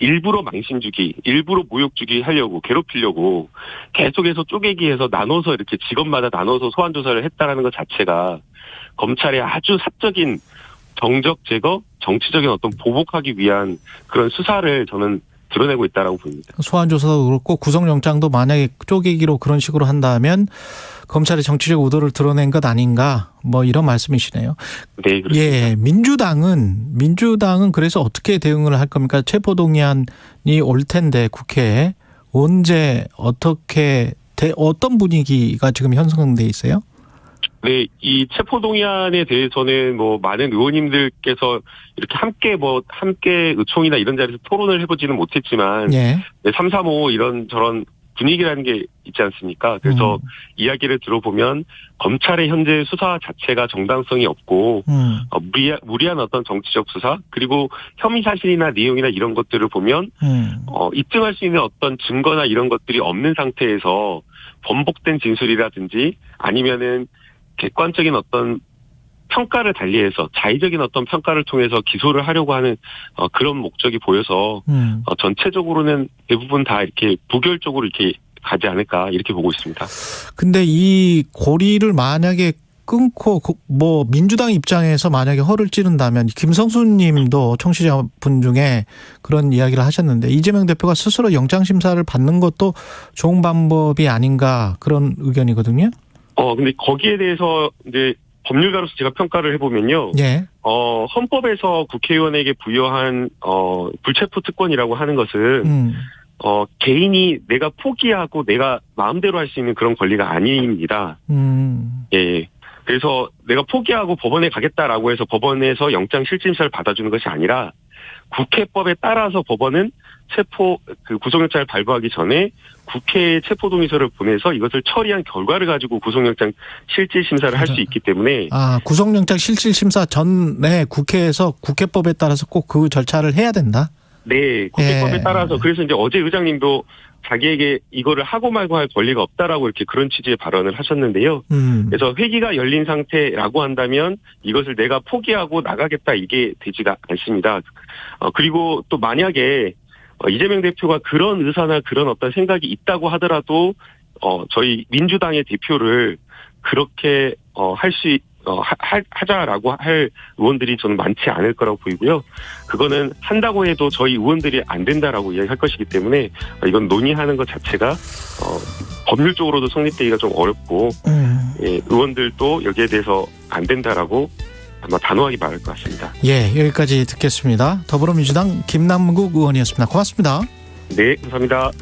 일부러 망신 주기, 일부러 모욕 주기 하려고 괴롭히려고 계속해서 쪼개기해서 나눠서 이렇게 직업마다 나눠서 소환 조사를 했다라는 것 자체가 검찰의 아주 사적인 정적 제거, 정치적인 어떤 보복하기 위한 그런 수사를 저는 드러내고 있다라고 봅니다. 소환조사도 그렇고 구속영장도 만약에 쪼개기로 그런 식으로 한다면 검찰의 정치적 의도를 드러낸 것 아닌가 뭐 이런 말씀이시네요. 네, 그렇습니다. 예, 민주당은 그래서 어떻게 대응을 할 겁니까? 체포동의안이 올 텐데 국회에 언제 어떻게 어떤 분위기가 지금 형성돼 있어요? 네, 이 체포동의안에 대해서는 뭐 많은 의원님들께서 이렇게 함께 의총이나 이런 자리에서 토론을 해보지는 못했지만, 예. 335 이런 저런 분위기라는 게 있지 않습니까? 그래서 이야기를 들어보면 검찰의 현재 수사 자체가 정당성이 없고, 무리한 어떤 정치적 수사, 그리고 혐의 사실이나 내용이나 이런 것들을 보면, 입증할 수 있는 어떤 증거나 이런 것들이 없는 상태에서 번복된 진술이라든지 아니면은 객관적인 어떤 평가를 달리해서 자의적인 어떤 평가를 통해서 기소를 하려고 하는 그런 목적이 보여서 전체적으로는 대부분 다 이렇게 부결적으로 이렇게 가지 않을까 이렇게 보고 있습니다. 근데 이 고리를 만약에 끊고 뭐 민주당 입장에서 만약에 허를 찌른다면 김성수 님도 청취자분 중에 그런 이야기를 하셨는데 이재명 대표가 스스로 영장 심사를 받는 것도 좋은 방법이 아닌가 그런 의견이거든요. 근데 거기에 대해서 이제 법률가로서 제가 평가를 해보면요. 예. 헌법에서 국회의원에게 부여한, 불체포 특권이라고 하는 것은, 개인이 내가 포기하고 내가 마음대로 할 수 있는 그런 권리가 아닙니다. 예. 그래서 내가 포기하고 법원에 가겠다라고 해서 법원에서 영장 실질심사를 받아주는 것이 아니라 국회법에 따라서 법원은 구속영장을 발부하기 전에 국회에 체포동의서를 보내서 이것을 처리한 결과를 가지고 구속영장 실질심사를 할 수 있기 때문에. 구속영장 실질심사 전에 국회에서 국회법에 따라서 꼭 그 절차를 해야 된다? 네, 국회법에 따라서. 그래서 이제 어제 의장님도 자기에게 이거를 하고 말고 할 권리가 없다라고 이렇게 그런 취지의 발언을 하셨는데요. 그래서 회기가 열린 상태라고 한다면 이것을 내가 포기하고 나가겠다 이게 되지가 않습니다. 그리고 또 만약에 이재명 대표가 그런 의사나 그런 어떤 생각이 있다고 하더라도 저희 민주당의 대표를 그렇게 하자라고 할 의원들이 저는 많지 않을 거라고 보이고요. 그거는 한다고 해도 저희 의원들이 안 된다라고 이야기할 것이기 때문에 이건 논의하는 것 자체가 법률적으로도 성립되기가 좀 어렵고 예, 의원들도 여기에 대해서 안 된다라고 아마 단호하게 말할 것 같습니다. 예, 여기까지 듣겠습니다. 더불어민주당 김남국 의원이었습니다. 고맙습니다. 네, 감사합니다.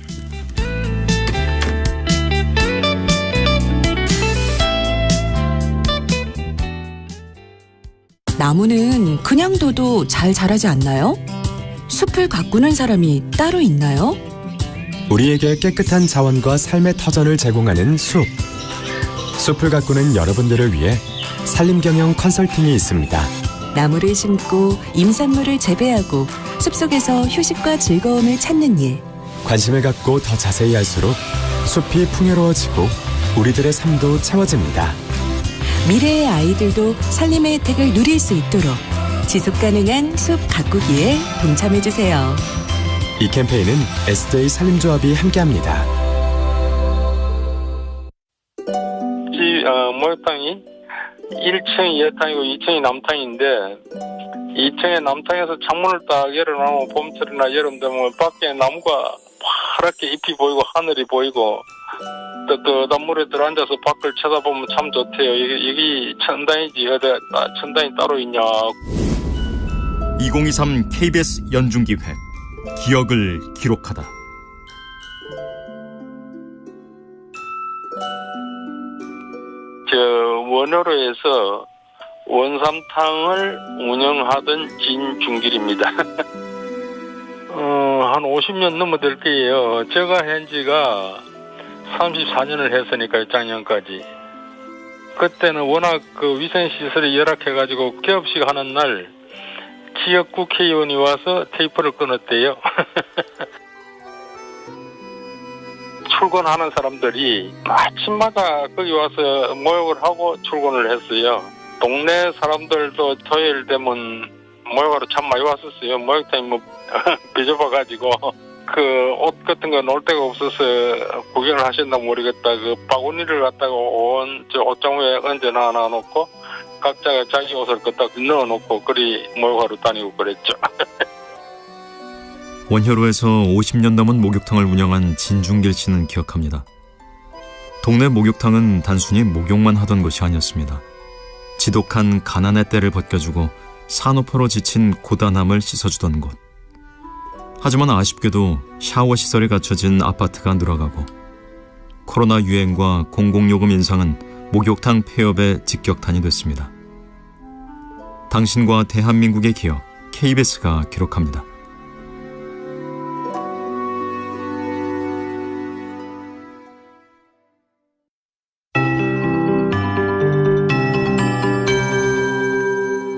나무는 그냥 둬도 잘 자라지 않나요? 숲을 가꾸는 사람이 따로 있나요? 우리에게 깨끗한 자원과 삶의 터전을 제공하는 숲. 숲을 가꾸는 여러분들을 위해 산림경영 컨설팅이 있습니다. 나무를 심고 임산물을 재배하고 숲속에서 휴식과 즐거움을 찾는 일. 관심을 갖고 더 자세히 할수록 숲이 풍요로워지고 우리들의 삶도 채워집니다. 미래의 아이들도 산림의 혜택을 누릴 수 있도록 지속가능한 숲 가꾸기에 동참해주세요. 이 캠페인은 SJ 산림조합이 함께합니다. 목욕탕이 1층이 예탕이고 2층이 남탕인데 2층의 남탕에서 창문을 딱 열어놓으면 봄철이나 여름 되면 밖에 나무가 파랗게 잎이 보이고 하늘이 보이고 뜨뜻한 물에 들어앉아서 밖을 쳐다보면 참 좋대요. 여기 천당이지 어디 천당이 따로 있냐. 2023 KBS 연중기획 기억을 기록하다. 원효로에서 원삼탕을 운영하던 진중길입니다. 한 50년 넘어 될 거예요. 제가 한 지가 34년을 했으니까요, 작년까지. 그때는 워낙 그 위생시설이 열악해가지고 개업식 하는 날 지역 국회의원이 와서 테이프를 끊었대요. 출근하는 사람들이 아침마다 거기 와서 모욕을 하고 출근을 했어요. 동네 사람들도 토요일 되면 모욕하러 참 많이 왔었어요. 모욕탕이 뭐 삐져봐가지고 그 옷 같은 거 놓을 데가 없어서 구경을 하셨나 모르겠다. 그 바구니를 갖다가 온 저 옷장에 얹어 놔놓고 각자가 자기 옷을 갖다 넣어놓고 그리 모욕하러 다니고 그랬죠. 원효로에서 50년 넘은 목욕탕을 운영한 진중길 씨는 기억합니다. 동네 목욕탕은 단순히 목욕만 하던 것이 아니었습니다. 지독한 가난의 때를 벗겨주고 산후포로 지친 고단함을 씻어주던 곳. 하지만 아쉽게도 샤워 시설이 갖춰진 아파트가 늘어가고 코로나 유행과 공공요금 인상은 목욕탕 폐업의 직격탄이 됐습니다. 당신과 대한민국의 기억, KBS가 기록합니다.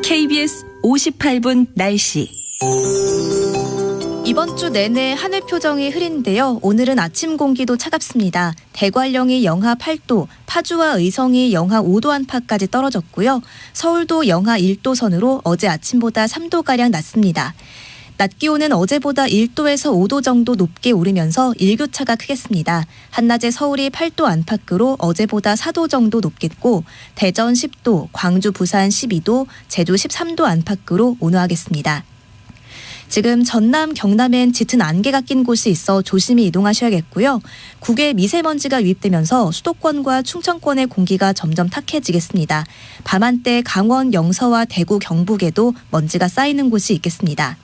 KBS 58분 날씨. 이번 주 내내 하늘 표정이 흐린데요. 오늘은 아침 공기도 차갑습니다. 대관령이 영하 8도, 파주와 의성이 영하 5도 안팎까지 떨어졌고요. 서울도 영하 1도 선으로 어제 아침보다 3도가량 낮습니다. 낮 기온은 어제보다 1도에서 5도 정도 높게 오르면서 일교차가 크겠습니다. 한낮에 서울이 8도 안팎으로 어제보다 4도 정도 높겠고 대전 10도, 광주, 부산 12도, 제주 13도 안팎으로 온화하겠습니다. 지금 전남, 경남엔 짙은 안개가 낀 곳이 있어 조심히 이동하셔야겠고요. 국외 미세먼지가 유입되면서 수도권과 충청권의 공기가 점점 탁해지겠습니다. 밤한때 강원, 영서와 대구, 경북에도 먼지가 쌓이는 곳이 있겠습니다.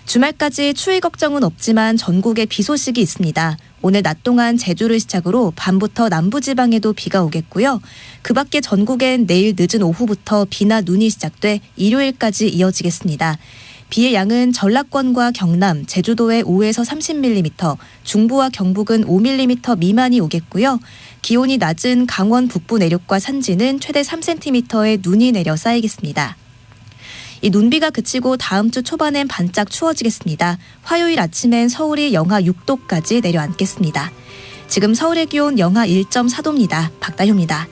주말까지 추위 걱정은 없지만 전국에 비 소식이 있습니다. 오늘 낮 동안 제주를 시작으로 밤부터 남부지방에도 비가 오겠고요. 그 밖에 전국엔 내일 늦은 오후부터 비나 눈이 시작돼 일요일까지 이어지겠습니다. 비의 양은 전라권과 경남, 제주도에 5에서 30mm, 중부와 경북은 5mm 미만이 오겠고요. 기온이 낮은 강원 북부 내륙과 산지는 최대 3cm의 눈이 내려 쌓이겠습니다. 이 눈비가 그치고 다음 주 초반엔 반짝 추워지겠습니다. 화요일 아침엔 서울이 영하 6도까지 내려앉겠습니다. 지금 서울의 기온 영하 1.4도입니다. 박다효입니다.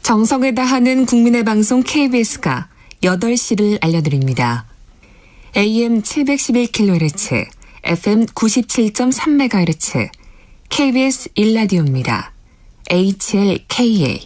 정성을 다하는 국민의 방송 KBS가 8시를 알려드립니다. AM 711kHz, FM 97.3MHz, KBS 1라디오입니다. HLKA.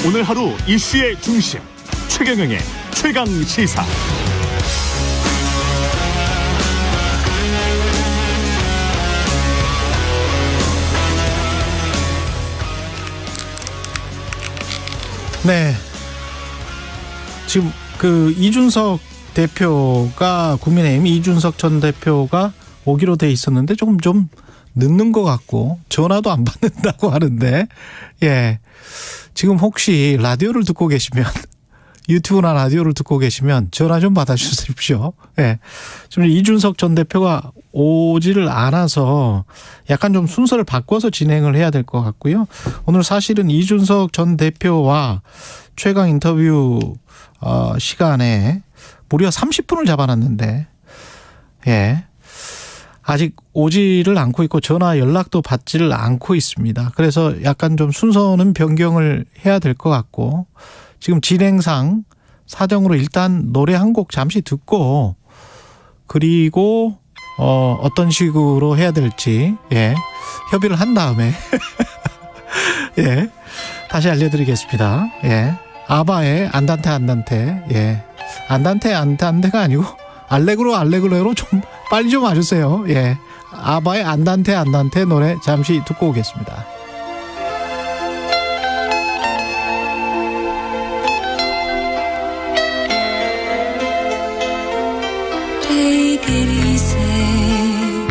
오늘 하루 이슈의 중심, 최경영의 최강 시사. 네. 지금 그 이준석 대표가 국민의힘 이준석 전 대표가 오기로 돼 있었는데 좀 늦는 것 같고 전화도 안 받는다고 하는데 예. 지금 혹시 라디오를 듣고 계시면 유튜브나 라디오를 듣고 계시면 전화 좀 받아주십시오. 예. 지금 이준석 전 대표가 오지를 않아서 약간 좀 순서를 바꿔서 진행을 해야 될 것 같고요. 오늘 사실은 이준석 전 대표와 최강 인터뷰 시간에 무려 30분을 잡아놨는데 예. 아직 오지를 않고 있고 전화 연락도 받지를 않고 있습니다. 그래서 약간 좀 순서는 변경을 해야 될 것 같고 지금 진행상 사정으로 일단 노래 한 곡 잠시 듣고 그리고 어떤 식으로 해야 될지 예 협의를 한 다음에 예 다시 알려드리겠습니다. 예 아바의 안단테 예 안단테가 아니고 알레그로로 좀 빨리 좀 와주세요. 예 아바의 안단테 노래 잠시 듣고 오겠습니다. Take it easy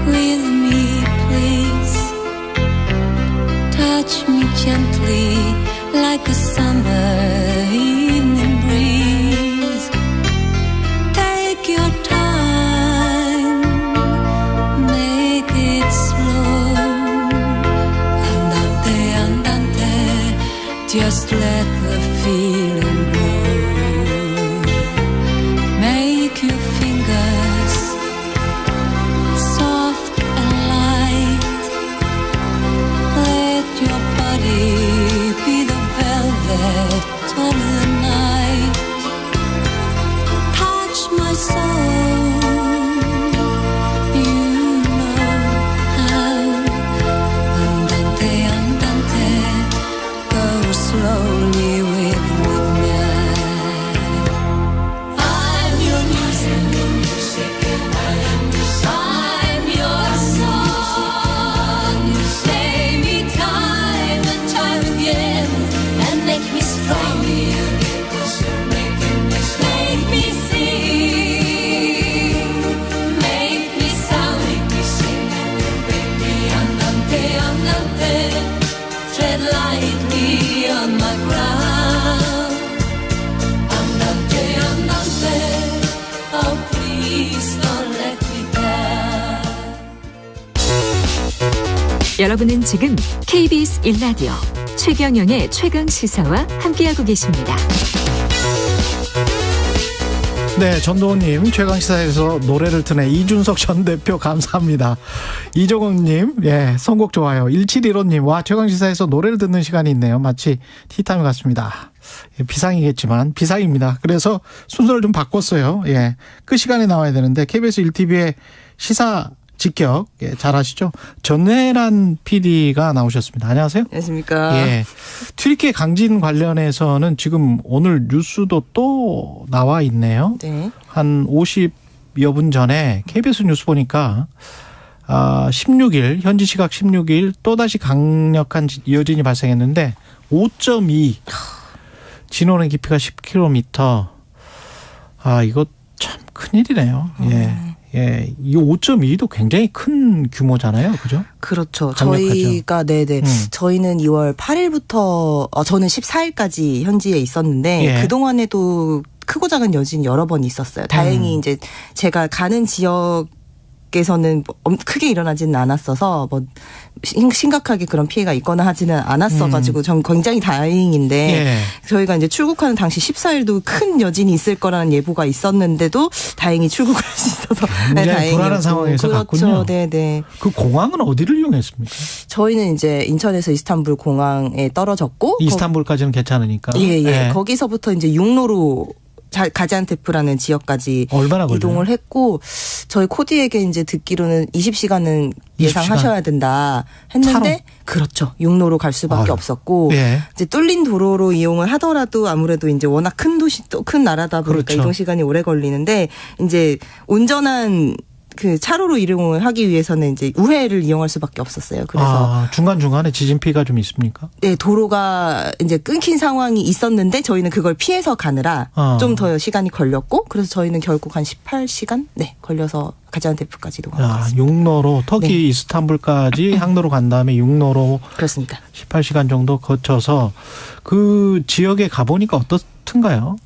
with me, please. Touch me gently like a summer evening breeze. Take your time, make it slow. Andante, just let the feeling grow. Make your fingers soft and light. Let your body be the andante, tread lightly on my ground. Andante, andante, oh please don't let me down. 여러분은 지금 KBS 1라디오 최경영의 최강시사와 함께하고 계십니다. 네, 전도훈님 최강시사에서 노래를 트네 이준석 전 대표 감사합니다. 이종훈님, 예, 선곡 좋아요. 1715님, 와 최강시사에서 노래를 듣는 시간이 있네요. 마치 티타임 같습니다. 예, 비상이겠지만 비상입니다. 그래서 순서를 좀 바꿨어요. 예, 그 시간에 나와야 되는데 KBS 1TV의 시사 직격, 예, 잘 아시죠? 전혜란 PD가 나오셨습니다. 안녕하세요. 안녕하십니까. 예. 튀르키예 강진 관련해서는 지금 오늘 뉴스도 또 나와 있네요. 네. 한 50여 분 전에 KBS 뉴스 보니까 16일, 현지 시각 16일 또다시 강력한 여진이 발생했는데 5.2, 진원의 깊이가 10km. 이거 참 큰일이네요. 예. 예, 이 5.2도 굉장히 큰 규모잖아요, 그죠? 그렇죠. 강력하죠. 저희가 네네. 저희는 2월 8일부터 저는 14일까지 현지에 있었는데 예. 그 동안에도 크고 작은 여진이 여러 번 있었어요. 다행히 이제 제가 가는 지역에서는 크게 일어나지는 않았어서 뭐 심각하게 그런 피해가 있거나 하지는 않았어가지고 전 굉장히 다행인데 예. 저희가 이제 출국하는 당시 14일도 큰 여진이 있을 거라는 예보가 있었는데도 다행히 출국을 할 수 있어서 굉장히 불안한 상황에서 그렇죠. 갔군요. 네네. 그 공항은 어디를 이용했습니까? 저희는 이제 인천에서 이스탄불 공항에 떨어졌고 이스탄불까지는 괜찮으니까. 예. 거기서부터 이제 육로로 가지안테프라는 지역까지 얼마나 걸려요? 이동을 했고 저희 코디에게 이제 듣기로는 20시간은 예상하셔야 된다 했는데 차로? 그렇죠. 육로로 갈 수밖에 없었고 예. 이제 뚫린 도로로 이용을 하더라도 아무래도 이제 워낙 큰 도시 또 큰 나라다 보니까 그렇죠. 이동 시간이 오래 걸리는데 이제 온전한 그 차로로 이용을 하기 위해서는 이제 우회를 이용할 수밖에 없었어요. 그래서 중간중간에 지진 피해가 좀 있습니까? 네, 도로가 이제 끊긴 상황이 있었는데 저희는 그걸 피해서 가느라 좀 더 시간이 걸렸고 그래서 저희는 결국 한 18시간 걸려서 가지안테프까지 이동한 것 같습니다. 육로로 터키 이스탄불까지 항로로 간 다음에 육로로 그렇습니다. 18시간 정도 거쳐서 그 지역에 가보니까 어떻든가요?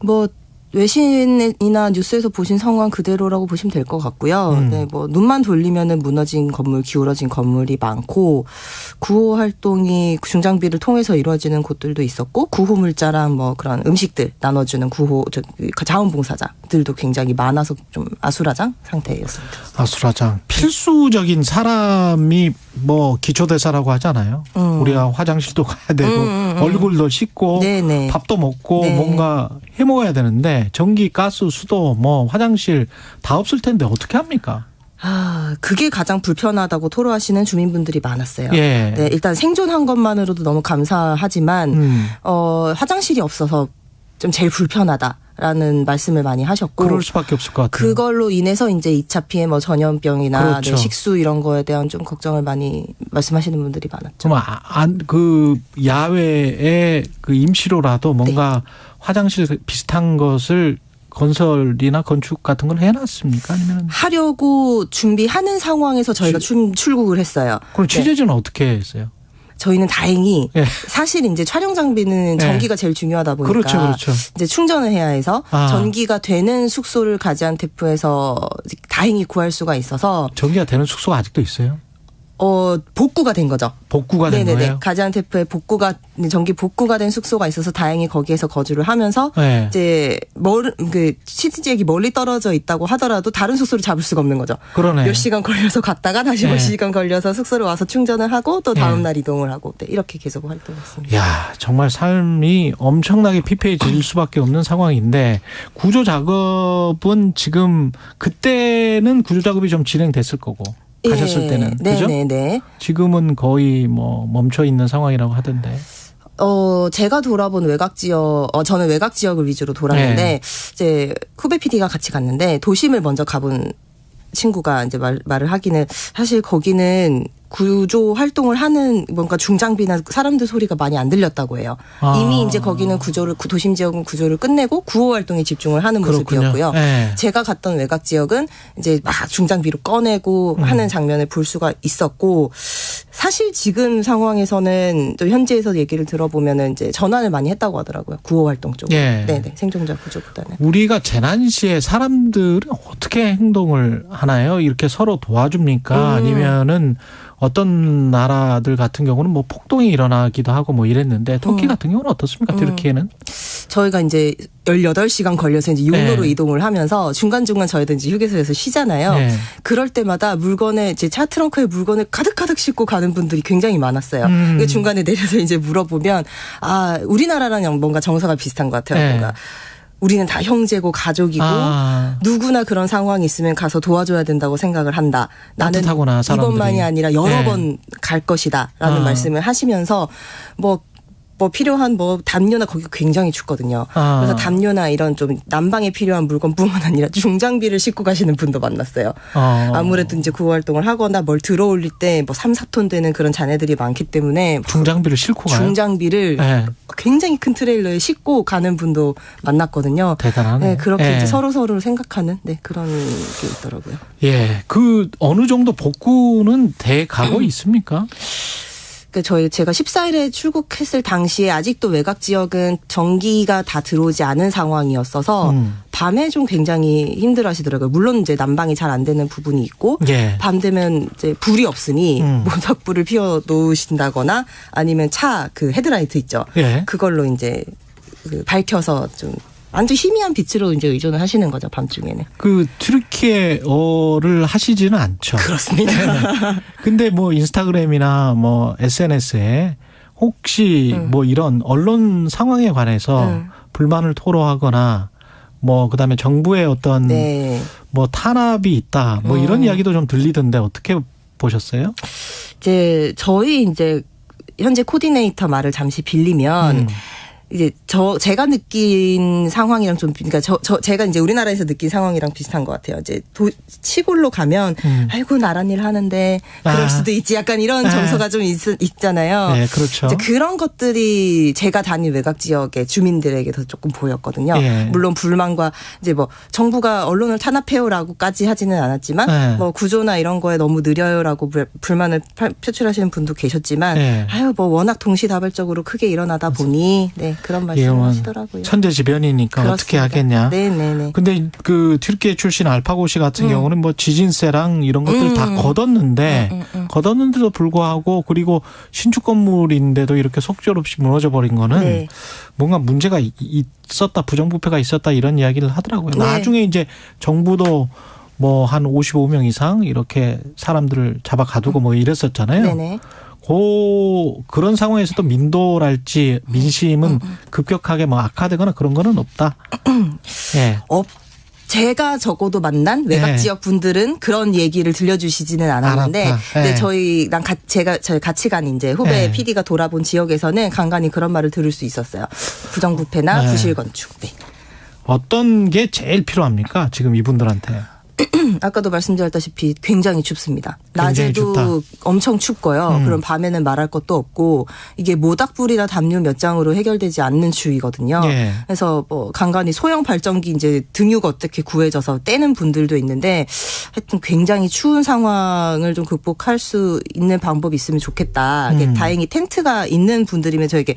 뭐 외신이나 뉴스에서 보신 상황 그대로라고 보시면 될 것 같고요. 네, 뭐 눈만 돌리면은 무너진 건물, 기울어진 건물이 많고 구호 활동이 중장비를 통해서 이루어지는 곳들도 있었고 구호 물자랑 뭐 그런 음식들 나눠주는 자원봉사자들도 굉장히 많아서 좀 아수라장 상태였습니다. 아수라장. 필수적인 사람이 뭐 기초대사라고 하잖아요. 우리가 화장실도 가야 되고 얼굴도 씻고 네네. 밥도 먹고 네. 뭔가 해 먹어야 되는데 전기, 가스, 수도, 뭐 화장실 다 없을 텐데 어떻게 합니까? 그게 가장 불편하다고 토로하시는 주민분들이 많았어요. 예. 네, 일단 생존한 것만으로도 너무 감사하지만 화장실이 없어서 좀 제일 불편하다라는 말씀을 많이 하셨고 그럴 수밖에 없을 것 같아요. 그걸로 인해서 이제 2차 피해 뭐 전염병이나 그렇죠. 식수 이런 거에 대한 좀 걱정을 많이 말씀하시는 분들이 많았죠. 그럼 그 야외에 그 임시로라도 뭔가 화장실 비슷한 것을 건설이나 건축 같은 걸 해놨습니까? 아니면 하려고 준비하는 상황에서 저희가 출국을 했어요. 그럼 취재진은 어떻게 했어요? 저희는 다행히 사실 이제 촬영 장비는 전기가 제일 중요하다 보니까 그렇죠. 이제 충전을 해야 해서 전기가 되는 숙소를 가지안테프에서 다행히 구할 수가 있어서 전기가 되는 숙소가 아직도 있어요? 복구가 된 거죠. 복구가 된 거예요? 가지안테프에 전기 복구가 된 숙소가 있어서 다행히 거기에서 거주를 하면서 이제 시티 지역이 멀리 떨어져 있다고 하더라도 다른 숙소를 잡을 수가 없는 거죠. 그러네. 몇 시간 걸려서 갔다가 다시 몇 시간 걸려서 숙소를 와서 충전을 하고 또 다음 날 이동을 하고 이렇게 계속 활동했습니다. 야, 정말 삶이 엄청나게 피폐해질 수밖에 없는 상황인데 구조 작업은 지금 그때는 구조 작업이 좀 진행됐을 거고. 가셨을 때는 그죠? 네. 지금은 거의 뭐 멈춰 있는 상황이라고 하던데. 제가 돌아본 외곽 지역, 저는 외곽 지역을 위주로 돌았는데 이제 후배 PD가 같이 갔는데 도심을 먼저 가본 친구가 이제 말을 하기는 사실 거기는 구조 활동을 하는 뭔가 중장비나 사람들 소리가 많이 안 들렸다고 해요. 이미 이제 거기는 도심 지역은 구조를 끝내고 구호 활동에 집중을 하는 모습이었고요. 제가 갔던 외곽 지역은 이제 막 중장비로 꺼내고 하는 장면을 볼 수가 있었고 사실 지금 상황에서는 또 현지에서 얘기를 들어보면은 이제 전환을 많이 했다고 하더라고요. 구호 활동 쪽으로. 예. 네네. 생존자 구조보다는. 우리가 재난 시에 사람들은 어떻게 행동을 하나요? 이렇게 서로 도와줍니까? 아니면은 어떤 나라들 같은 경우는 뭐 폭동이 일어나기도 하고 뭐 이랬는데 터키 같은 경우는 어떻습니까? 튀르키예는? 저희가 이제 18시간 걸려서 이제 육로로 네. 이동을 하면서 중간중간 저희도 이제 휴게소에서 쉬잖아요. 네. 그럴 때마다 물건에 제 차 트렁크에 물건을 가득가득 싣고 가는 분들이 굉장히 많았어요. 그러니까 중간에 내려서 이제 물어보면 아, 우리나라랑 뭔가 정서가 비슷한 것 같아요. 네. 뭔가 우리는 다 형제고 가족이고 누구나 그런 상황이 있으면 가서 도와줘야 된다고 생각을 한다. 나는 따뜻하구나, 사람들이. 이번만이 아니라 여러 네. 번 갈 것이다라는 말씀을 하시면서 뭐 필요한 뭐 담요나 거기 굉장히 춥거든요. 그래서 담요나 이런 좀 난방에 필요한 물건뿐만 아니라 중장비를 싣고 가시는 분도 만났어요. 아무래도 이제 구호 활동을 하거나 뭘 들어올릴 때 뭐 3, 4톤 되는 그런 잔해들이 많기 때문에 중장비를 싣고 가요? 중장비를 네. 굉장히 큰 트레일러에 싣고 가는 분도 만났거든요. 대단하네. 네, 그렇게 예. 이제 서로서로를 생각하는 그런 게 있더라고요. 예. 그 어느 정도 복구는 돼 가고 있습니까? 제가 14일에 출국했을 당시에 아직도 외곽 지역은 전기가 다 들어오지 않은 상황이었어서 밤에 좀 굉장히 힘들어하시더라고요. 물론 이제 난방이 잘 안 되는 부분이 있고 밤 되면 이제 불이 없으니 모닥불을 피워 놓으신다거나 아니면 차 그 헤드라이트 있죠. 그걸로 이제 밝혀서 좀 완전 희미한 빛으로 이제 의존을 하시는 거죠, 밤중에는. 그 튀르키예어를 하시지는 않죠. 그렇습니다. 근데 뭐 인스타그램이나 뭐 SNS에 혹시 뭐 이런 언론 상황에 관해서 불만을 토로하거나 뭐 그다음에 정부의 어떤 뭐 탄압이 있다 뭐 이런 이야기도 좀 들리던데 어떻게 보셨어요? 이제 저희 이제 현재 코디네이터 말을 잠시 빌리면 이제 제가 느낀 상황이랑 좀 그러니까 제가 이제 우리나라에서 느낀 상황이랑 비슷한 것 같아요. 이제 시골로 가면 아이고 나란 일 하는데 그럴 수도 있지 약간 이런 정서가 좀 있잖아요. 네, 그렇죠. 이제 그런 것들이 제가 다닌 외곽 지역의 주민들에게도 조금 보였거든요. 물론 불만과 이제 뭐 정부가 언론을 탄압해요라고까지 하지는 않았지만 뭐 구조나 이런 거에 너무 느려요라고 불만을 표출하시는 분도 계셨지만 아유 뭐 워낙 동시다발적으로 크게 일어나다 보니 그런 말씀을 하시더라고요. 천재지변이니까 그렇습니다. 어떻게 하겠냐. 네네네. 근데 그 튀르키예 출신 알파고시 같은 경우는 뭐 지진세랑 이런 것들 다 걷었는데도 불구하고 그리고 신축 건물인데도 이렇게 속절없이 무너져 버린 거는 뭔가 문제가 있었다, 부정부패가 있었다 이런 이야기를 하더라고요. 나중에 이제 정부도 뭐 한 55명 이상 이렇게 사람들을 잡아 가두고 뭐 이랬었잖아요. 네네. 그런 상황에서도 민도랄지 민심은 급격하게 뭐 악화되거나 그런 거는 없다. 제가 적어도 만난 외곽 지역 분들은 그런 얘기를 들려주시지는 않았는데, 근데 저희 같이 간 이제 후배 PD가 돌아본 지역에서는 간간히 그런 말을 들을 수 있었어요. 부정부패나 부실 건축. 어떤 게 제일 필요합니까? 지금 이분들한테. 아까도 말씀드렸다시피 굉장히 춥습니다. 낮에도 엄청 춥고요. 그럼 밤에는 말할 것도 없고 이게 모닥불이나 담요 몇 장으로 해결되지 않는 추위거든요. 그래서 뭐 간간히 소형 발전기 이제 등유가 어떻게 구해져서 떼는 분들도 있는데 하여튼 굉장히 추운 상황을 좀 극복할 수 있는 방법이 있으면 좋겠다. 다행히 텐트가 있는 분들이면 저에게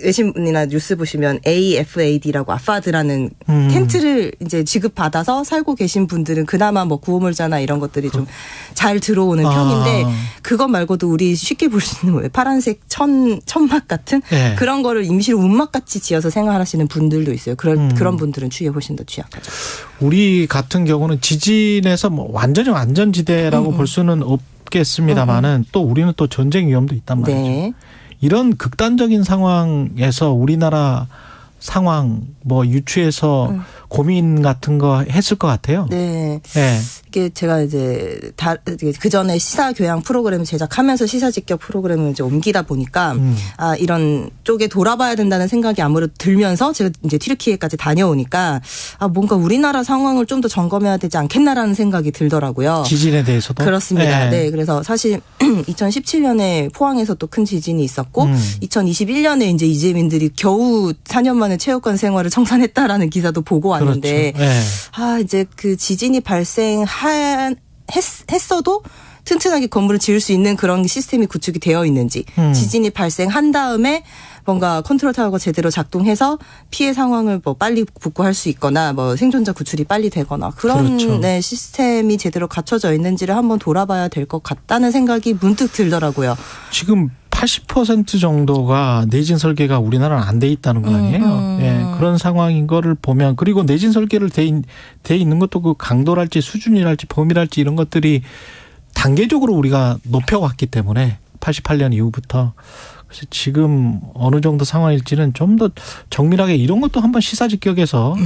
외신이나 뉴스 보시면 AFAD라고 아파드라는 텐트를 이제 지급받아서 살고 계신 분들은 그나마 뭐 구호물자나 이런 것들이 좀 잘 들어오는 편인데 그것 말고도 우리 쉽게 볼 수 있는 파란색 천막 같은 그런 거를 임시로 움막같이 지어서 생활하시는 분들도 있어요. 그런 분들은 추위에 훨씬 더 취약하죠. 우리 같은 경우는 지진에서 뭐 완전히 안전지대라고 볼 수는 없겠습니다만은 또 우리는 또 전쟁 위험도 있단 말이죠. 이런 극단적인 상황에서 우리나라 상황 뭐 유추해서 고민 같은 거 했을 것 같아요. 이게 제가 이제 그 전에 시사 교양 프로그램을 제작하면서 시사 직격 프로그램을 이제 옮기다 보니까 이런 쪽에 돌아봐야 된다는 생각이 아무래도 들면서 제가 이제 튀르키예까지 다녀오니까 뭔가 우리나라 상황을 좀 더 점검해야 되지 않겠나라는 생각이 들더라고요. 지진에 대해서도 그렇습니다. 그래서 사실 2017년에 포항에서 또 큰 지진이 있었고 2021년에 이제 이재민들이 겨우 4년 만에 체육관 생활을 청산했다라는 기사도 보고 왔는데 이제 그 지진이 발생했어도 튼튼하게 건물을 지을 수 있는 그런 시스템이 구축이 되어 있는지 지진이 발생한 다음에 뭔가 컨트롤 타워가 제대로 작동해서 피해 상황을 뭐 빨리 복구할 수 있거나 뭐 생존자 구출이 빨리 되거나 그런 그렇죠. 네, 시스템이 제대로 갖춰져 있는지를 한번 돌아봐야 될 것 같다는 생각이 문득 들더라고요. 지금 80% 정도가 내진 설계가 우리나라는 안 돼 있다는 거 아니에요? 예, 그런 상황인 거를 보면 그리고 내진 설계를 돼 있는 것도 그 강도랄지 수준이랄지 범위랄지 이런 것들이 단계적으로 우리가 높여왔기 때문에 88년 이후부터 그래서 지금 어느 정도 상황일지는 좀 더 정밀하게 이런 것도 한번 시사직격해서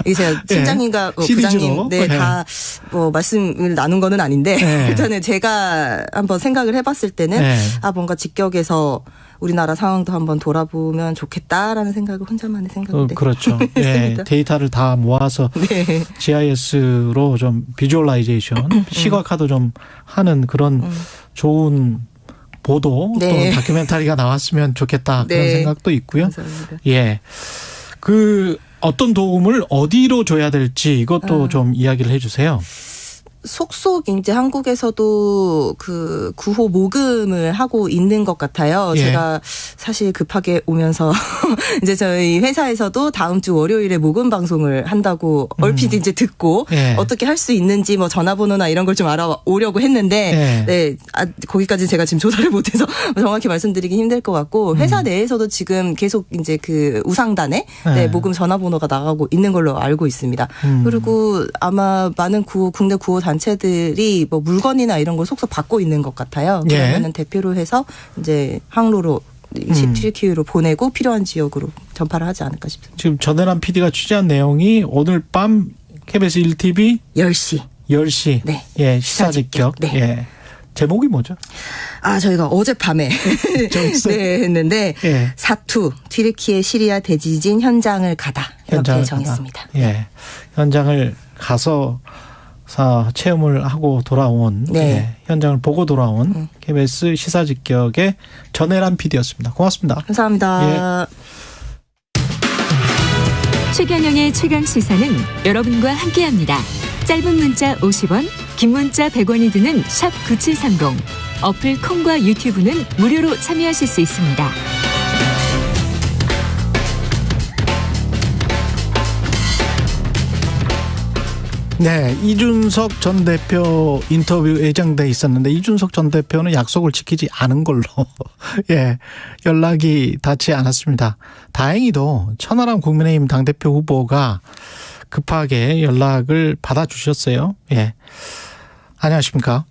이게 제가 팀장님과 네. 부장님 네. 다 뭐 말씀을 나눈 거는 아닌데 네. 일단은 제가 한번 생각을 해봤을 때는 네. 뭔가 직격에서 우리나라 상황도 한번 돌아보면 좋겠다라는 생각을 혼자만의 생각인데 그렇죠. 예, 데이터를 다 모아서 네. GIS로 좀 비주얼라이제이션 시각화도 좀 하는 그런 좋은 보도 네. 또는 다큐멘터리가 나왔으면 좋겠다 그런 네. 생각도 있고요. 감사합니다. 예, 그 어떤 도움을 어디로 줘야 될지 이것도 좀 이야기를 해주세요. 속속 이제 한국에서도 그 구호 모금을 하고 있는 것 같아요. 예. 제가 사실 급하게 오면서 이제 저희 회사에서도 다음 주 월요일에 모금 방송을 한다고 얼핏 이제 듣고 예. 어떻게 할 수 있는지 뭐 전화번호나 이런 걸 좀 알아오려고 했는데 네, 거기까지 제가 지금 조사를 못해서 정확히 말씀드리기 힘들 것 같고 회사 내에서도 지금 계속 이제 그 우상단에 네, 모금 전화번호가 나가고 있는 걸로 알고 있습니다. 그리고 아마 많은 국내 구호 단체들이 뭐 물건이나 이런 걸 속속 받고 있는 것 같아요. 그러면은 대표로 해서 이제 항로로 TQ로 보내고 필요한 지역으로 전파를 하지 않을까 싶습니다. 지금 전혜란 PD가 취재한 내용이 오늘 밤 KBS 1TV 10시 네. 예, 시사직격. 네. 예. 제목이 뭐죠? 저희가 어젯밤에 네, 했는데 예. 사투 튀르키예 시리아 대지진 현장을 가다 이렇게 현장을 정했습니다. 가다. 예. 현장을 가서 체험을 하고 돌아온 예, 현장을 보고 돌아온 KBS 시사직격의 전혜란 PD였습니다. 고맙습니다. 감사합니다. 최경영의 최강시사는 여러분과 함께합니다. 짧은 문자 50원, 긴 문자 100원이 드는 샵 9730. 어플 콩과 유튜브는 무료로 참여하실 수 있습니다. 네, 이준석 전 대표 인터뷰 예정돼 있었는데 이준석 전 대표는 약속을 지키지 않은 걸로 예, 연락이 닿지 않았습니다. 다행히도 천하람 국민의힘 당대표 후보가 급하게 연락을 받아주셨어요. 예, 안녕하십니까?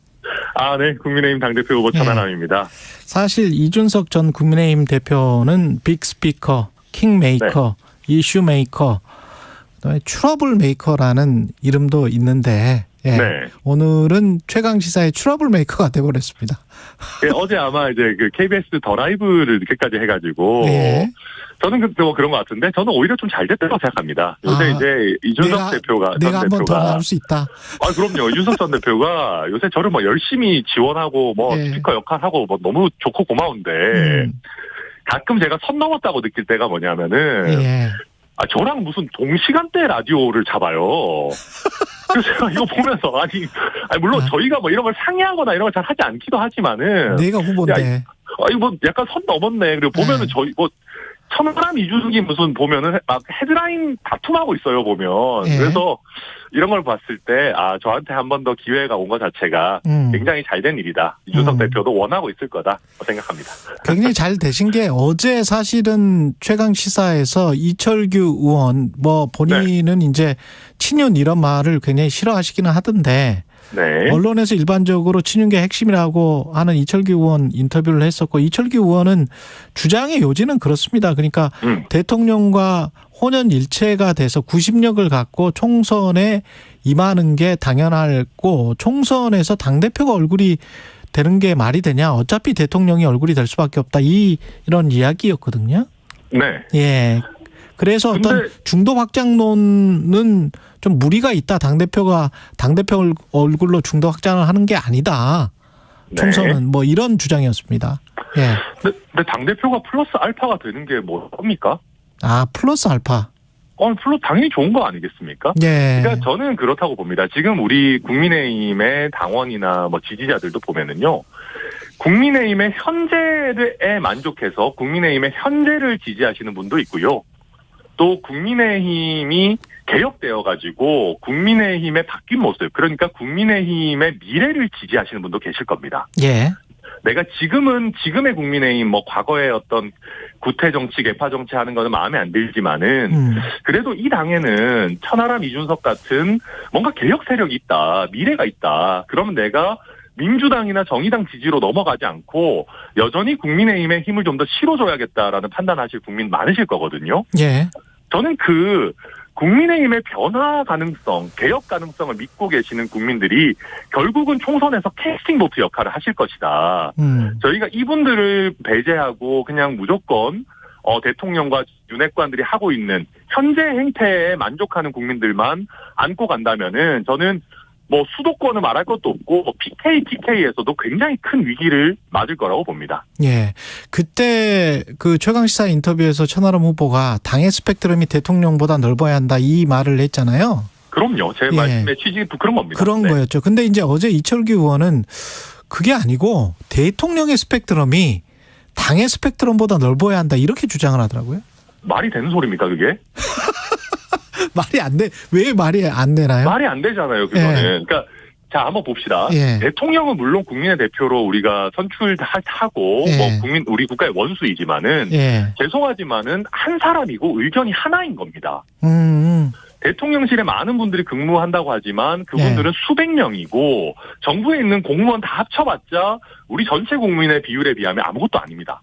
네, 국민의힘 당대표 후보 천하람입니다. 사실 이준석 전 국민의힘 대표는 빅스피커, 킹메이커, 이슈 메이커, 그다음에 트러블 메이커라는 이름도 있는데 예. 네. 오늘은 최강시사의 트러블 메이커가 돼버렸습니다. 예, 어제 아마 이제 그 KBS 더 라이브를 늦게까지 해가지고 저는 뭐 그런 것 같은데 저는 오히려 좀 잘 됐다고 생각합니다. 요새 이제 이준석 대표가 내가 한 번 더 나올 수 있다. 그럼요. 이준석 전 대표가 요새 저를 뭐 열심히 지원하고 뭐 스피커 역할하고 뭐 너무 좋고 고마운데 가끔 제가 선 넘었다고 느낄 때가 뭐냐면은 저랑 무슨 동시간대 라디오를 잡아요. 그래서 제가 이거 보면서 아니 물론 저희가 뭐 이런 걸 상의하거나 이런 걸 잘 하지 않기도 하지만은 내가 후보인데 이거 뭐 약간 선 넘었네. 그리고 보면은 저희 뭐 천하람 이준석이 무슨 보면은 막 헤드라인 다툼하고 있어요 보면. 그래서 이런 걸 봤을 때 저한테 한 번 더 기회가 온 것 자체가 굉장히 잘 된 일이다. 이준석 대표도 원하고 있을 거다 생각합니다. 굉장히 잘 되신 게 어제 사실은 최강시사에서 이철규 의원 뭐 본인은 이제 친윤 이런 말을 굉장히 싫어하시기는 하던데 언론에서 일반적으로 친윤계 핵심이라고 하는 이철규 의원 인터뷰를 했었고 이철규 의원은 주장의 요지는 그렇습니다. 그러니까 대통령과 혼연일체가 돼서 구심력을 갖고 총선에 임하는 게 당연하고 총선에서 당대표가 얼굴이 되는 게 말이 되냐. 어차피 대통령이 얼굴이 될 수밖에 없다. 이런 이야기였거든요. 네. 예. 그래서 어떤 중도 확장론은 좀 무리가 있다. 당대표 얼굴로 중도 확장을 하는 게 아니다. 총선은 뭐 이런 주장이었습니다. 예. 근데 당대표가 플러스 알파가 되는 게 뭡니까? 플러스 알파. 물론 당연히 좋은 거 아니겠습니까? 예. 그러니까 저는 그렇다고 봅니다. 지금 우리 국민의힘의 당원이나 뭐 지지자들도 보면은요. 국민의힘의 현재에 만족해서 국민의힘의 현재를 지지하시는 분도 있고요. 또 국민의힘이 개혁되어가지고 국민의힘의 바뀐 모습, 그러니까 국민의힘의 미래를 지지하시는 분도 계실 겁니다. 예. 내가 지금의 국민의힘 뭐 과거의 어떤 구태 정치, 개파 정치 하는 거는 마음에 안 들지만은 그래도 이 당에는 천하람, 이준석 같은 뭔가 개혁 세력이 있다, 미래가 있다. 그러면 내가 민주당이나 정의당 지지로 넘어가지 않고 여전히 국민의힘의 힘을 좀 더 실어줘야겠다라는 판단하실 국민 많으실 거거든요. 예. 저는 그 국민의힘의 변화 가능성, 개혁 가능성을 믿고 계시는 국민들이 결국은 총선에서 캐스팅 보트 역할을 하실 것이다. 저희가 이분들을 배제하고 그냥 무조건 대통령과 윤핵관들이 하고 있는 현재 행태에 만족하는 국민들만 안고 간다면은 저는 뭐 수도권은 말할 것도 없고 PK, TK에서도 굉장히 큰 위기를 맞을 거라고 봅니다. 예. 그때 그 최강시사 인터뷰에서 천하람 후보가 당의 스펙트럼이 대통령보다 넓어야 한다 이 말을 했잖아요. 그럼요. 제 말씀의 취지도 그런 겁니다. 그런 거였죠. 근데 이제 어제 이철규 의원은 그게 아니고 대통령의 스펙트럼이 당의 스펙트럼보다 넓어야 한다 이렇게 주장을 하더라고요. 말이 되는 소리입니까 그게? 말이 안 돼. 왜 말이 안 되나요? 말이 안 되잖아요, 그거는. 그러니까 자, 한번 봅시다. 대통령은 물론 국민의 대표로 우리가 선출하고 뭐 우리 국가의 원수이지만은 죄송하지만은 한 사람이고 의견이 하나인 겁니다. 대통령실에 많은 분들이 근무한다고 하지만 그분들은 수백 명이고 정부에 있는 공무원 다 합쳐봤자 우리 전체 국민의 비율에 비하면 아무것도 아닙니다.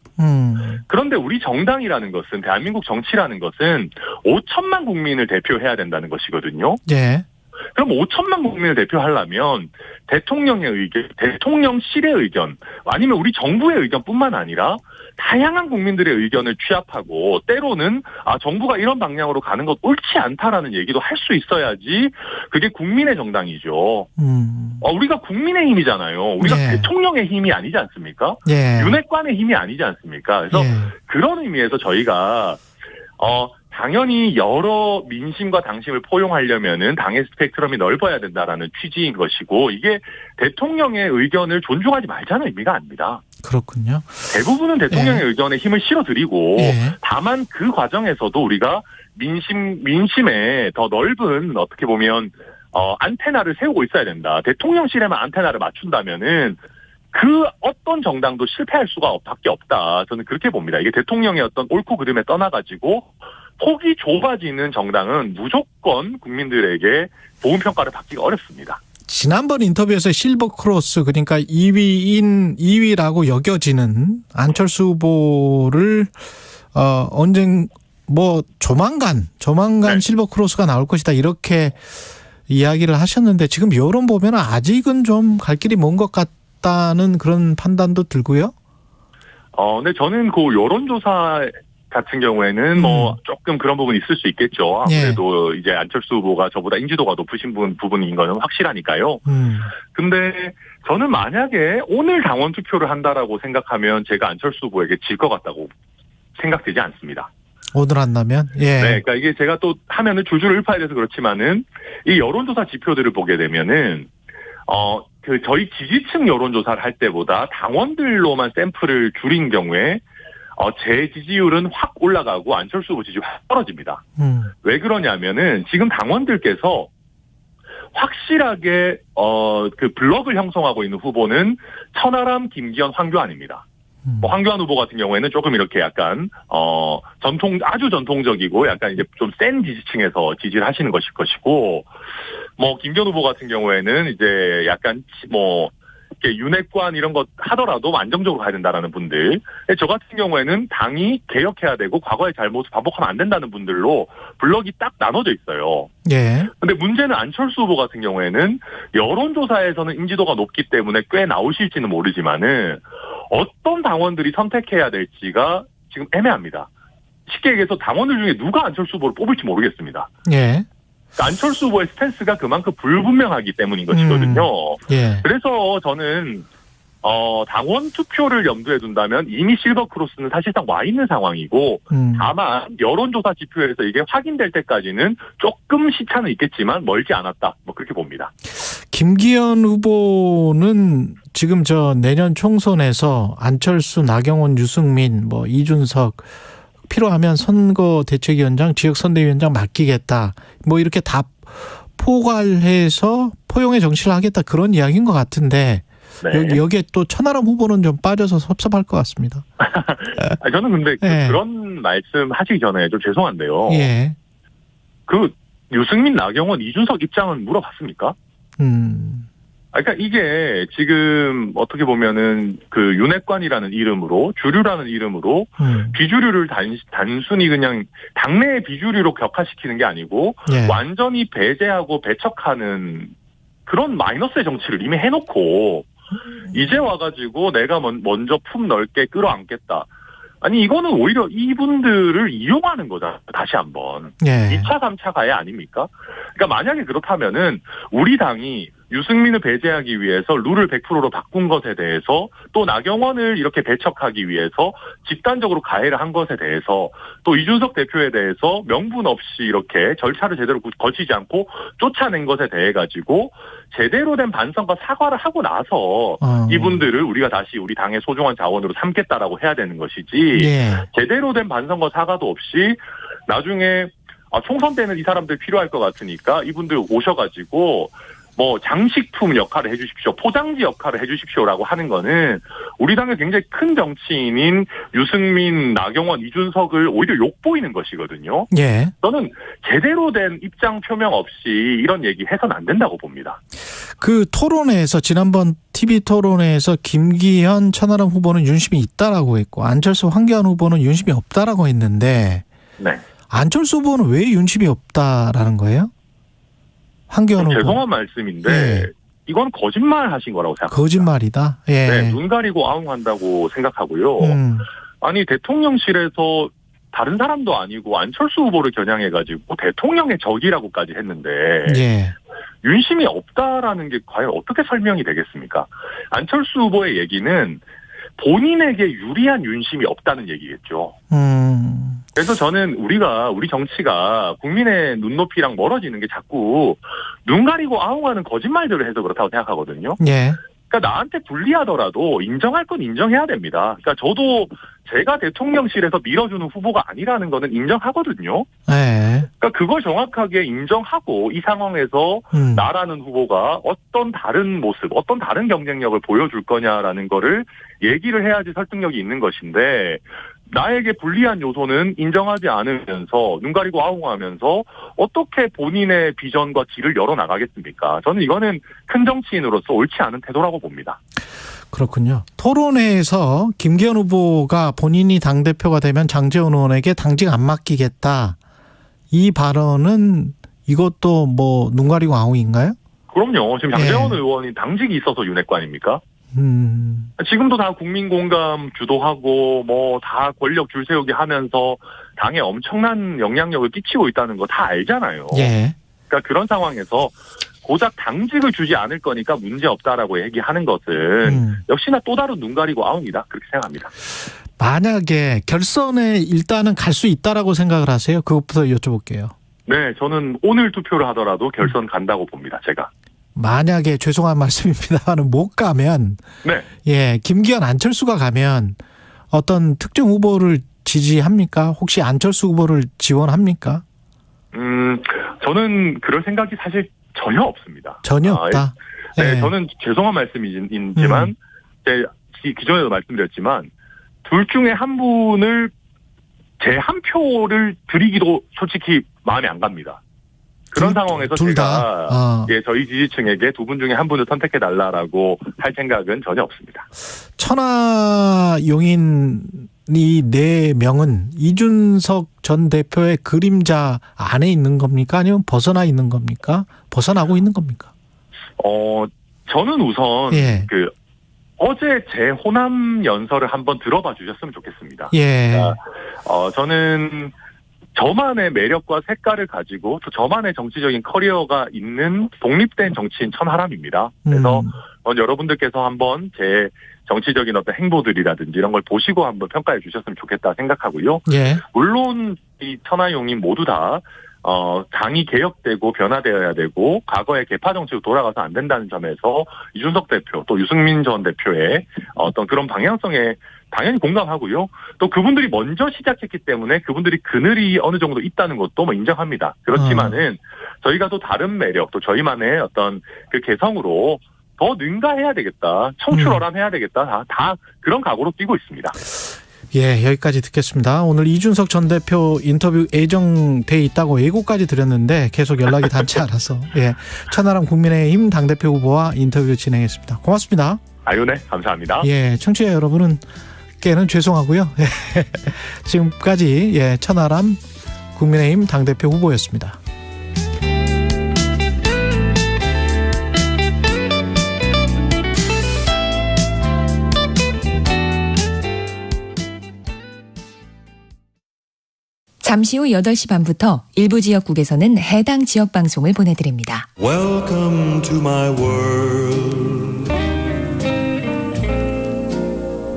그런데 우리 정당이라는 것은 대한민국 정치라는 것은 5천만 국민을 대표해야 된다는 것이거든요. 예. 그럼 5천만 국민을 대표하려면 대통령의 의견, 대통령실의 의견, 아니면 우리 정부의 의견뿐만 아니라 다양한 국민들의 의견을 취합하고 때로는 정부가 이런 방향으로 가는 것 옳지 않다라는 얘기도 할 수 있어야지 그게 국민의 정당이죠. 우리가 국민의 힘이잖아요. 우리가 대통령의 힘이 아니지 않습니까? 윤핵관의 힘이 아니지 않습니까? 그래서 그런 의미에서 저희가 당연히 여러 민심과 당심을 포용하려면은 당의 스펙트럼이 넓어야 된다라는 취지인 것이고 이게 대통령의 의견을 존중하지 말자는 의미가 아닙니다. 그렇군요. 대부분은 대통령의 의견에 힘을 실어드리고 다만 그 과정에서도 우리가 민심에 더 넓은 어떻게 보면 안테나를 세우고 있어야 된다. 대통령실에만 안테나를 맞춘다면은 그 어떤 정당도 실패할 수가 밖에 없다. 저는 그렇게 봅니다. 이게 대통령의 어떤 옳고 그름에 떠나가지고 폭이 좁아지는 정당은 무조건 국민들에게 좋은 평가를 받기가 어렵습니다. 지난번 인터뷰에서 실버 크로스 그러니까 2위라고 여겨지는 안철수 후보를 언젠 뭐 조만간 실버 크로스가 나올 것이다 이렇게 이야기를 하셨는데 지금 여론 보면 아직은 좀 갈 길이 먼 것 같다는 그런 판단도 들고요. 근데 저는 그 여론조사 같은 경우에는 뭐 조금 그런 부분이 있을 수 있겠죠. 아무래도 이제 안철수 후보가 저보다 인지도가 높으신 부분인 거는 확실하니까요. 근데 저는 만약에 오늘 당원 투표를 한다라고 생각하면 제가 안철수 후보에게 질 것 같다고 생각되지 않습니다. 오늘 한다면? 네, 그러니까 이게 제가 또 하면은 줄줄 읊어야 돼서 그렇지만은 이 여론조사 지표들을 보게 되면은 저희 지지층 여론조사를 할 때보다 당원들로만 샘플을 줄인 경우에 제 지지율은 확 올라가고 안철수 후보 지지율 확 떨어집니다. 왜 그러냐면은 지금 당원들께서 확실하게 그 블럭을 형성하고 있는 후보는 천하람, 김기현, 황교안입니다. 뭐 황교안 후보 같은 경우에는 조금 이렇게 약간 아주 전통적이고 약간 이제 좀 센 지지층에서 지지를 하시는 것일 것이고 뭐 김기현 후보 같은 경우에는 이제 약간 뭐 이렇게 윤핵관 이런 것 하더라도 안정적으로 가야 된다라는 분들. 저 같은 경우에는 당이 개혁해야 되고 과거의 잘못을 반복하면 안 된다는 분들로 블럭이 딱 나눠져 있어요. 근데 문제는 안철수 후보 같은 경우에는 여론조사에서는 인지도가 높기 때문에 꽤 나오실지는 모르지만은 어떤 당원들이 선택해야 될지가 지금 애매합니다. 쉽게 얘기해서 당원들 중에 누가 안철수 후보를 뽑을지 모르겠습니다. 안철수 후보의 스탠스가 그만큼 불분명하기 때문인 것이거든요. 그래서 저는 당원 투표를 염두에 둔다면 이미 실버크로스는 사실상 와 있는 상황이고 다만 여론조사 지표에서 이게 확인될 때까지는 조금 시차는 있겠지만 멀지 않았다. 뭐 그렇게 봅니다. 김기현 후보는 지금 내년 총선에서 안철수, 나경원, 유승민, 이준석 필요하면 선거대책위원장, 지역선대위원장 맡기겠다. 이렇게 다 포괄해서 포용의 정치를 하겠다. 그런 이야기인 것 같은데 네. 여기에 또 천하람 후보는 좀 빠져서 섭섭할 것 같습니다. 저는 근데 네. 그런 말씀 하시기 전에 좀 죄송한데요. 예. 유승민, 나경원, 이준석 입장은 물어봤습니까? 그러니까 이게 지금 어떻게 보면은 윤핵관이라는 이름으로 주류라는 이름으로 비주류를 단순히 그냥 당내의 비주류로 격화시키는 게 아니고 예. 완전히 배제하고 배척하는 그런 마이너스의 정치를 이미 해놓고 이제 와가지고 내가 먼저 품 넓게 끌어안겠다. 아니 이거는 오히려 이분들을 이용하는 거다. 다시 한번. 예. 2차 3차 가해 아닙니까? 그러니까 만약에 그렇다면은 우리 당이 유승민을 배제하기 위해서 룰을 100%로 바꾼 것에 대해서 또 나경원을 이렇게 배척하기 위해서 집단적으로 가해를 한 것에 대해서 또 이준석 대표에 대해서 명분 없이 이렇게 절차를 제대로 거치지 않고 쫓아낸 것에 대해 가지고 제대로 된 반성과 사과를 하고 나서 이분들을 우리가 다시 우리 당의 소중한 자원으로 삼겠다라고 해야 되는 것이지 예. 제대로 된 반성과 사과도 없이 나중에 총선 때는 이 사람들 필요할 것 같으니까 이분들 오셔가지고 장식품 역할을 해주십시오. 포장지 역할을 해주십시오라고 하는 거는 우리 당의 굉장히 큰 정치인인 유승민, 나경원, 이준석을 오히려 욕보이는 것이거든요. 예. 저는 제대로 된 입장 표명 없이 이런 얘기 해서는 안 된다고 봅니다. 토론회에서 지난번 TV 토론회에서 김기현, 천하람 후보는 윤심이 있다라고 했고 안철수, 황교안 후보는 윤심이 없다라고 했는데 네. 안철수 후보는 왜 윤심이 없다라는 거예요? 황교안 후보. 죄송한 말씀인데 예. 이건 거짓말 하신 거라고 생각합니다. 거짓말이다. 예. 네, 눈 가리고 아웅한다고 생각하고요. 아니 대통령실에서 다른 사람도 아니고 안철수 후보를 겨냥해가지고 대통령의 적이라고까지 했는데 예. 윤심이 없다라는 게 과연 어떻게 설명이 되겠습니까? 안철수 후보의 얘기는 본인에게 유리한 윤심이 없다는 얘기겠죠. 그래서 저는 우리 정치가 국민의 눈높이랑 멀어지는 게 자꾸 눈 가리고 아웅하는 거짓말들을 해서 그렇다고 생각하거든요. 예. 그러니까 나한테 불리하더라도 인정할 건 인정해야 됩니다. 그러니까 저도 제가 대통령실에서 밀어주는 후보가 아니라는 거는 인정하거든요. 네. 그러니까 그걸 정확하게 인정하고 이 상황에서 나라는 후보가 어떤 다른 모습, 어떤 다른 경쟁력을 보여줄 거냐라는 거를 얘기를 해야지 설득력이 있는 것인데 나에게 불리한 요소는 인정하지 않으면서 눈 가리고 아웅하면서 어떻게 본인의 비전과 길을 열어나가겠습니까? 저는 이거는 큰 정치인으로서 옳지 않은 태도라고 봅니다. 그렇군요. 토론회에서 김기현 후보가 본인이 당대표가 되면 장제원 의원에게 당직 안 맡기겠다. 이 발언은 이것도 눈 가리고 아웅인가요? 그럼요. 지금 장제원 의원이 당직이 있어서 윤핵관입니까? 지금도 다 국민 공감 주도하고 다 권력 줄 세우기 하면서 당에 엄청난 영향력을 끼치고 있다는 거 다 알잖아요. 예. 그러니까 그런 상황에서 고작 당직을 주지 않을 거니까 문제 없다라고 얘기하는 것은 역시나 또 다른 눈 가리고 아웅이다 그렇게 생각합니다. 만약에 결선에 일단은 갈 수 있다라고 생각을 하세요? 그것부터 여쭤볼게요. 네, 저는 오늘 투표를 하더라도 결선 간다고 봅니다. 제가. 만약에 죄송한 말씀입니다만 못 가면 네. 예, 김기현 안철수가 가면 어떤 특정 후보를 지지합니까? 혹시 안철수 후보를 지원합니까? 저는 그럴 생각이 사실 전혀 없습니다. 전혀 없다. 네, 저는 죄송한 말씀이지만 기존에도 말씀드렸지만 둘 중에 한 분을 제 한 표를 드리기도 솔직히 마음이 안 갑니다. 그런 상황에서 제가 저희 지지층에게 두 분 중에 한 분을 선택해달라고 할 생각은 전혀 없습니다. 천하용인이 4명은 이준석 전 대표의 그림자 안에 있는 겁니까? 아니면 벗어나 있는 겁니까? 벗어나고 있는 겁니까? 저는 우선 어제 제 호남 연설을 한번 들어봐 주셨으면 좋겠습니다. 예. 그러니까 저는 저만의 매력과 색깔을 가지고 또 저만의 정치적인 커리어가 있는 독립된 정치인 천하람입니다. 그래서 여러분들께서 한번 제 정치적인 어떤 행보들이라든지 이런 걸 보시고 한번 평가해 주셨으면 좋겠다 생각하고요. 예. 물론 이 천하용인 모두 다 당이 개혁되고 변화되어야 되고 과거의 계파 정치로 돌아가서 안 된다는 점에서 이준석 대표 또 유승민 전 대표의 어떤 그런 방향성에 당연히 공감하고요. 또 그분들이 먼저 시작했기 때문에 그분들이 그늘이 어느 정도 있다는 것도 뭐 인정합니다. 그렇지만은 저희가 또 다른 매력 또 저희만의 어떤 그 개성으로 더 능가해야 되겠다. 청출어람해야 되겠다. 다 그런 각오로 뛰고 있습니다. 예, 여기까지 듣겠습니다. 오늘 이준석 전 대표 인터뷰 예정돼 있다고 예고까지 드렸는데 계속 연락이 닿지 않아서 예, 천하람 국민의힘 당대표 후보와 인터뷰 진행했습니다. 고맙습니다. 아유, 네, 감사합니다. 예, 청취자 여러분께는 죄송하고요. 지금까지 예, 천하람 국민의힘 당대표 후보였습니다. 잠시 후 8시 반부터 일부 지역국에서는 해당 지역 방송을 보내드립니다. Welcome to my world.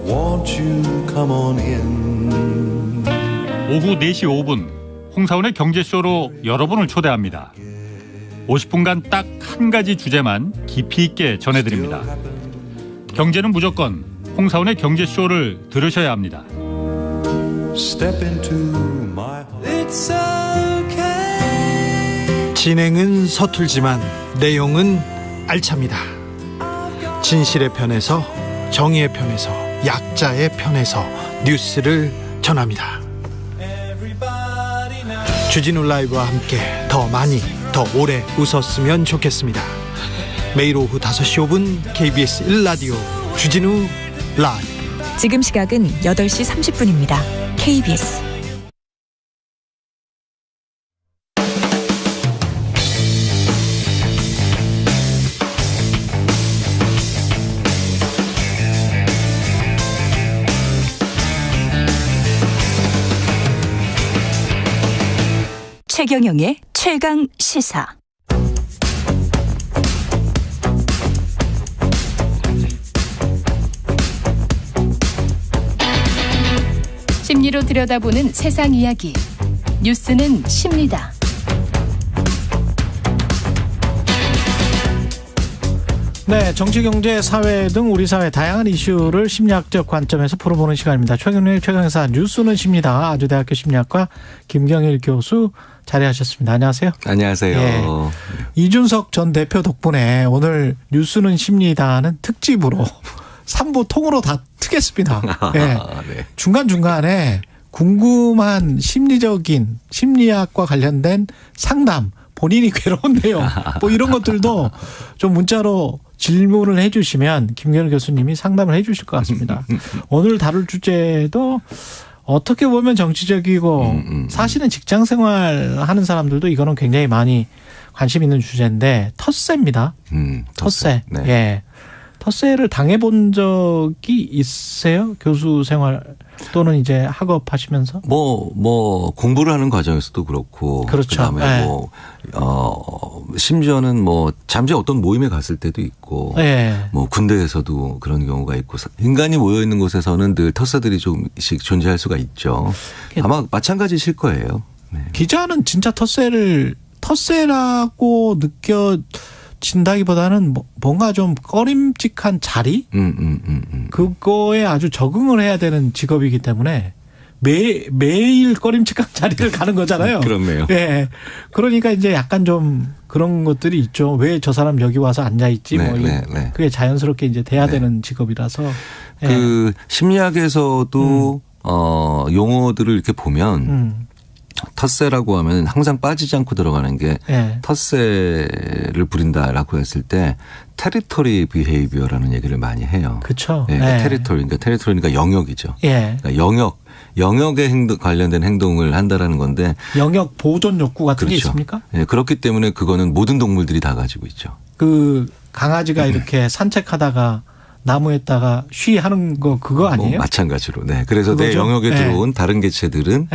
Won't you come on in? 오후 4시 5분 홍사원의 경제쇼로 여러분을 초대합니다. 50분간 딱 한 가지 주제만 깊이 있게 전해드립니다. 경제는 무조건 홍사원의 경제쇼를 들으셔야 합니다. Step into my heart. It's okay. 진행은 서툴지만 내용은 알찹니다. 진실의 편에서 정의의 편에서 약자의 편에서 뉴스를 전합니다. 주진우 라이브와 함께 더 많이 더 오래 웃었으면 좋겠습니다. 매일 오후 5시 5분 KBS 1라디오 주진우 라이브. 지금 시각은 8시 30분입니다. KBS 최경영의 최강 시사. 심리로 들여다보는 세상 이야기. 뉴스는 심리다. 네, 정치, 경제, 사회 등 우리 사회 다양한 이슈를 심리학적 관점에서 풀어보는 시간입니다. 최경영의 최강시사 뉴스는 심리다. 아주대학교 심리학과 김경일 교수 자리하셨습니다. 안녕하세요. 안녕하세요. 예. 이준석 전 대표 덕분에 오늘 뉴스는 심리다는 특집으로 3부 통으로 다 트겠습니다. 예. 네. 중간중간에 궁금한 심리적인 심리학과 관련된 상담, 본인이 괴로운 내용 뭐 이런 것들도 좀 문자로 질문을 해 주시면 김경일 교수님이 상담을 해 주실 것 같습니다. 오늘 다룰 주제도 어떻게 보면 정치적이고 사실은 직장 생활하는 사람들도 이거는 굉장히 많이 관심 있는 주제인데 텃세입니다. 텃세. 네. 예. 텃세를 당해본 적이 있으세요? 교수 생활 또는 이제 학업 하시면서? 뭐 공부를 하는 과정에서도 그렇고. 그렇죠. 그다음에 네. 심지어는 잠시 어떤 모임에 갔을 때도 있고. 네. 군대에서도 그런 경우가 있고. 인간이 모여 있는 곳에서는 늘 텃세들이 좀씩 존재할 수가 있죠. 아마 마찬가지실 거예요. 네. 기자는 진짜 텃세라고 진다기보다는 뭔가 좀 꺼림칙한 자리? 그거에 아주 적응을 해야 되는 직업이기 때문에 매일 꺼림칙한 자리를 가는 거잖아요. 그렇네요. 예. 그러니까 이제 약간 좀 그런 것들이 있죠. 왜 저 사람 여기 와서 앉아있지? 네. 그게 자연스럽게 이제 돼야 되는 직업이라서. 예. 그 심리학에서도 용어들을 이렇게 보면 텃세라고 하면 항상 빠지지 않고 들어가는 게 텃세를 부린다라고 했을 때 테리토리 비헤이비어라는 얘기를 많이 해요. 그렇죠. 테리토리니까 영역이죠. 예. 그러니까 영역에 관련된 행동을 한다라는 건데 영역 보존 욕구 같은 게 있습니까? 예, 그렇기 때문에 그거는 모든 동물들이 다 가지고 있죠. 그 강아지가 이렇게 산책하다가 나무에다가 쉬하는 거 그거 아니에요? 마찬가지로. 네. 그래서 그거죠? 내 영역에 들어온 다른 개체들은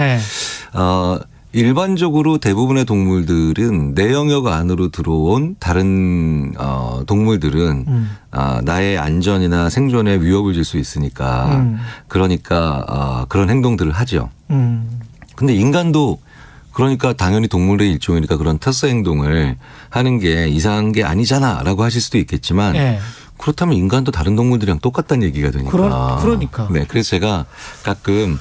일반적으로 대부분의 동물들은 내 영역 안으로 들어온 다른 동물들은 나의 안전이나 생존에 위협을 줄 수 있으니까 그러니까 그런 행동들을 하죠. 근데 인간도 그러니까 당연히 동물의 일종이니까 그런 텃세 행동을 하는 게 이상한 게 아니잖아라고 하실 수도 있겠지만 네. 그렇다면 인간도 다른 동물들이랑 똑같다는 얘기가 되니까. 그러니까. 네, 그래서 제가 가끔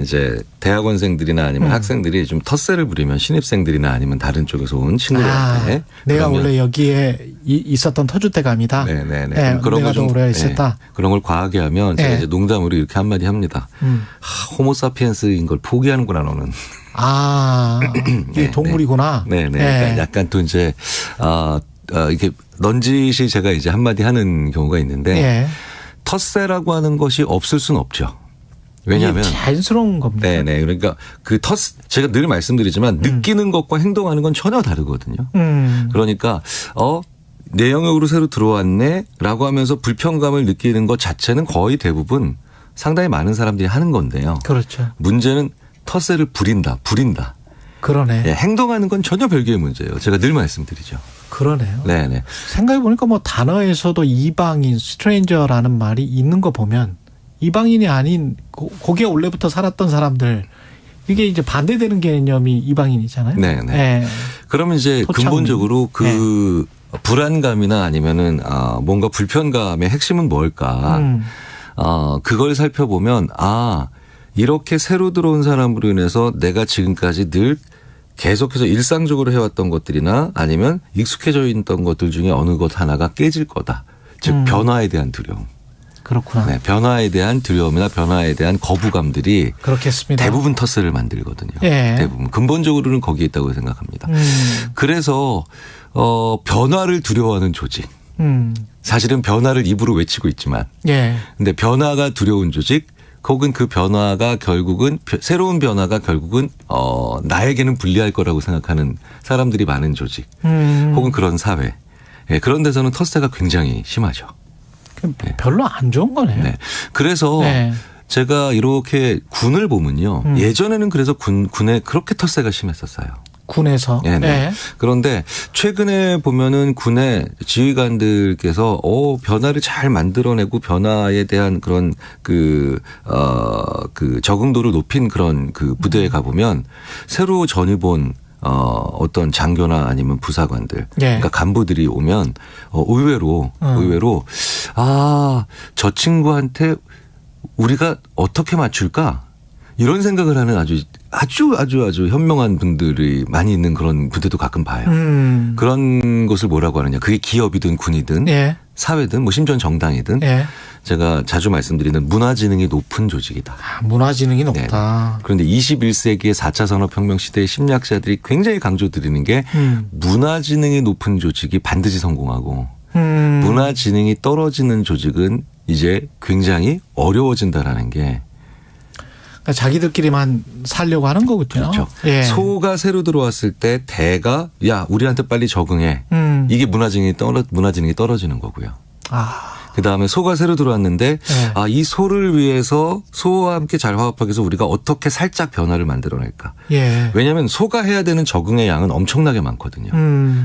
이제 대학원생들이나 아니면 학생들이 좀 텃세를 부리면 신입생들이나 아니면 다른 쪽에서 온 친구들한테 내가 원래 여기에 있었던 터줏대감이다. 네네네. 네, 그런 내가 좀 오래 있었다. 그런 걸 과하게 하면 제가 이제 농담으로 이렇게 한마디 합니다. 호모사피엔스인 걸 포기하는구나 너는. 이게 동물이구나. 네네. 그러니까 약간 또 이제 이렇게 넌지시 제가 이제 한마디 하는 경우가 있는데 텃세라고 하는 것이 없을 수는 없죠. 왜냐하면 자연스러운 겁니다. 네네. 그러니까 제가 늘 말씀드리지만 느끼는 것과 행동하는 건 전혀 다르거든요. 그러니까 내 영역으로 새로 들어왔네라고 하면서 불편감을 느끼는 것 자체는 거의 대부분 상당히 많은 사람들이 하는 건데요. 그렇죠. 문제는 텃세를 부린다. 그러네. 네, 행동하는 건 전혀 별개의 문제예요. 제가 늘 말씀드리죠. 그러네요. 네네. 생각해보니까 뭐 단어에서도 이방인, 스트레인저라는 말이 있는 거 보면 이방인이 아닌 거기에 원래부터 살았던 사람들 이게 이제 반대되는 개념이 이방인이잖아요. 네네. 네. 그러면 이제 근본적으로 그 불안감이나 아니면은 뭔가 불편감의 핵심은 뭘까? 그걸 살펴보면 이렇게 새로 들어온 사람으로 인해서 내가 지금까지 늘 계속해서 일상적으로 해왔던 것들이나 아니면 익숙해져 있던 것들 중에 어느 것 하나가 깨질 거다. 즉 변화에 대한 두려움. 그렇구나. 네, 변화에 대한 두려움이나 변화에 대한 거부감들이 그렇겠습니다. 대부분 텃세를 만들거든요. 대부분 근본적으로는 거기에 있다고 생각합니다. 그래서 변화를 두려워하는 조직. 사실은 변화를 입으로 외치고 있지만, 근데 변화가 두려운 조직. 혹은 그 변화가 결국은 새로운 변화가 결국은 나에게는 불리할 거라고 생각하는 사람들이 많은 조직 혹은 그런 사회 그런 데서는 텃세가 굉장히 심하죠. 별로 안 좋은 거네요. 네. 그래서 제가 이렇게 군을 보면요. 예전에는 그래서 군에 그렇게 텃세가 심했었어요. 군에서. 네. 그런데 최근에 보면은 군의 지휘관들께서 변화를 잘 만들어내고 변화에 대한 그런 그 적응도를 높인 그런 그 부대에 가보면 새로 전입 온 어떤 장교나 아니면 부사관들, 그러니까 간부들이 오면 의외로 저 친구한테 우리가 어떻게 맞출까? 이런 생각을 하는 아주 현명한 분들이 많이 있는 그런 부대도 가끔 봐요. 그런 것을 뭐라고 하느냐. 그게 기업이든 군이든 사회든 뭐 심지어 정당이든 제가 자주 말씀드리는 문화지능이 높은 조직이다. 문화지능이 높다. 그런데 21세기의 4차 산업혁명 시대의 심리학자들이 굉장히 강조드리는 게 문화지능이 높은 조직이 반드시 성공하고 문화지능이 떨어지는 조직은 이제 굉장히 어려워진다라는 게 그러니까 자기들끼리만 살려고 하는 거군요. 그렇죠. 소가 새로 들어왔을 때 대가 우리한테 빨리 적응해. 이게 문화지능이 떨어지는 거고요. 그다음에 소가 새로 들어왔는데 이 소를 위해서 소와 함께 잘 화합하기 위해서 우리가 어떻게 살짝 변화를 만들어낼까. 왜냐하면 소가 해야 되는 적응의 양은 엄청나게 많거든요.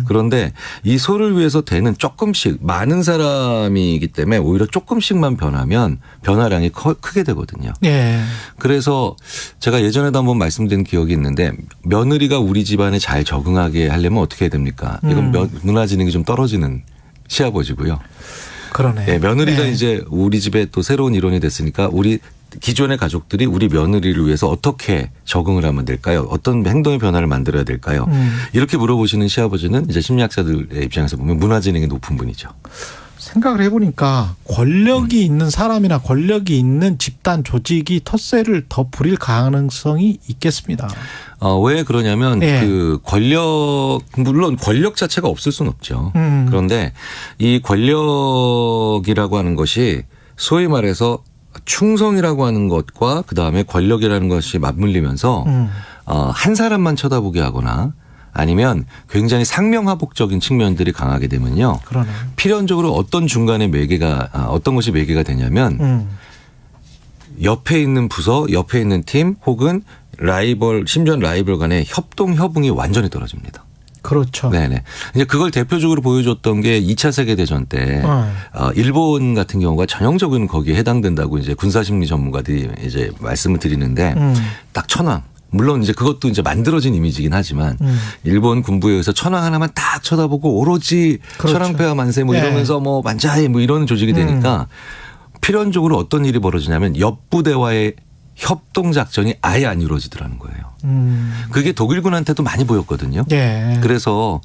그런데 이 소를 위해서 대는 조금씩 많은 사람이기 때문에 오히려 조금씩만 변하면 변화량이 크게 되거든요. 그래서 제가 예전에도 한번 말씀드린 기억이 있는데 며느리가 우리 집안에 잘 적응하게 하려면 어떻게 해야 됩니까? 이건 문화지능이 좀 떨어지는 시아버지고요. 그러네. 며느리가 이제 우리 집에 또 새로운 일원이 됐으니까 우리 기존의 가족들이 우리 며느리를 위해서 어떻게 적응을 하면 될까요? 어떤 행동의 변화를 만들어야 될까요? 이렇게 물어보시는 시아버지는 이제 심리학자들의 입장에서 보면 문화지능이 높은 분이죠. 생각을 해보니까 권력이 있는 사람이나 권력이 있는 집단 조직이 텃세를 더 부릴 가능성이 있겠습니다. 왜 그러냐면 물론 권력 자체가 없을 수는 없죠. 그런데 이 권력이라고 하는 것이 소위 말해서 충성이라고 하는 것과 그다음에 권력이라는 것이 맞물리면서 한 사람만 쳐다보게 하거나 아니면 굉장히 상명하복적인 측면들이 강하게 되면요. 필연적으로 어떤 중간에 어떤 것이 매개가 되냐면 옆에 있는 부서, 옆에 있는 팀 혹은 라이벌, 심지어 라이벌 간의 협동협응이 완전히 떨어집니다. 그렇죠. 네네. 이제 그걸 대표적으로 보여줬던 게 2차 세계대전 때 일본 같은 경우가 전형적인 거기에 해당된다고 이제 군사심리 전문가들이 이제 말씀을 드리는데 딱 천황. 물론 이제 그것도 이제 만들어진 이미지긴 하지만 일본 군부에 의해서 천황 하나만 딱 쳐다보고 오로지 그렇죠. 천황폐하 만세 뭐 이러면서 뭐 만자해 뭐 이러는 조직이 되니까 필연적으로 어떤 일이 벌어지냐면 옆부대와의 협동작전이 아예 안 이루어지더라는 거예요. 그게 독일군한테도 많이 보였거든요. 예. 그래서